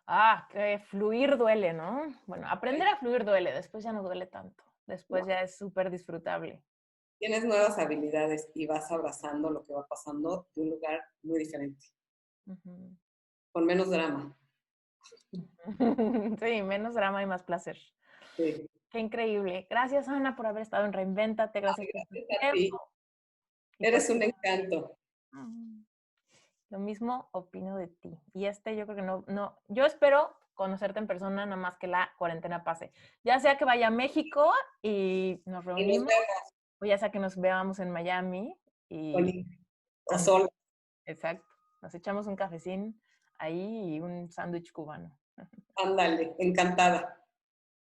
Ah, que fluir duele, ¿no? Bueno, aprender a fluir duele, después ya no duele tanto, después ¿No? ya es súper disfrutable. Tienes nuevas habilidades y vas abrazando lo que va pasando de un lugar muy diferente, Ujú. con menos drama. Sí, menos drama y más placer. Sí. Qué increíble. Gracias, Ana, por haber estado en Reinvéntate. Gracias Ay, por tu gracias a tiempo ti. y por... Eres un encanto. Lo mismo opino de ti. Y yo creo que yo espero conocerte en persona nada más que la cuarentena pase. Ya sea que vaya a México y nos Y nos reunimos, vemos, o ya sea que nos veamos en Miami y Oli, o ándale, sola. exacto. Nos echamos un cafecín ahí y un sándwich cubano. Ándale, encantada.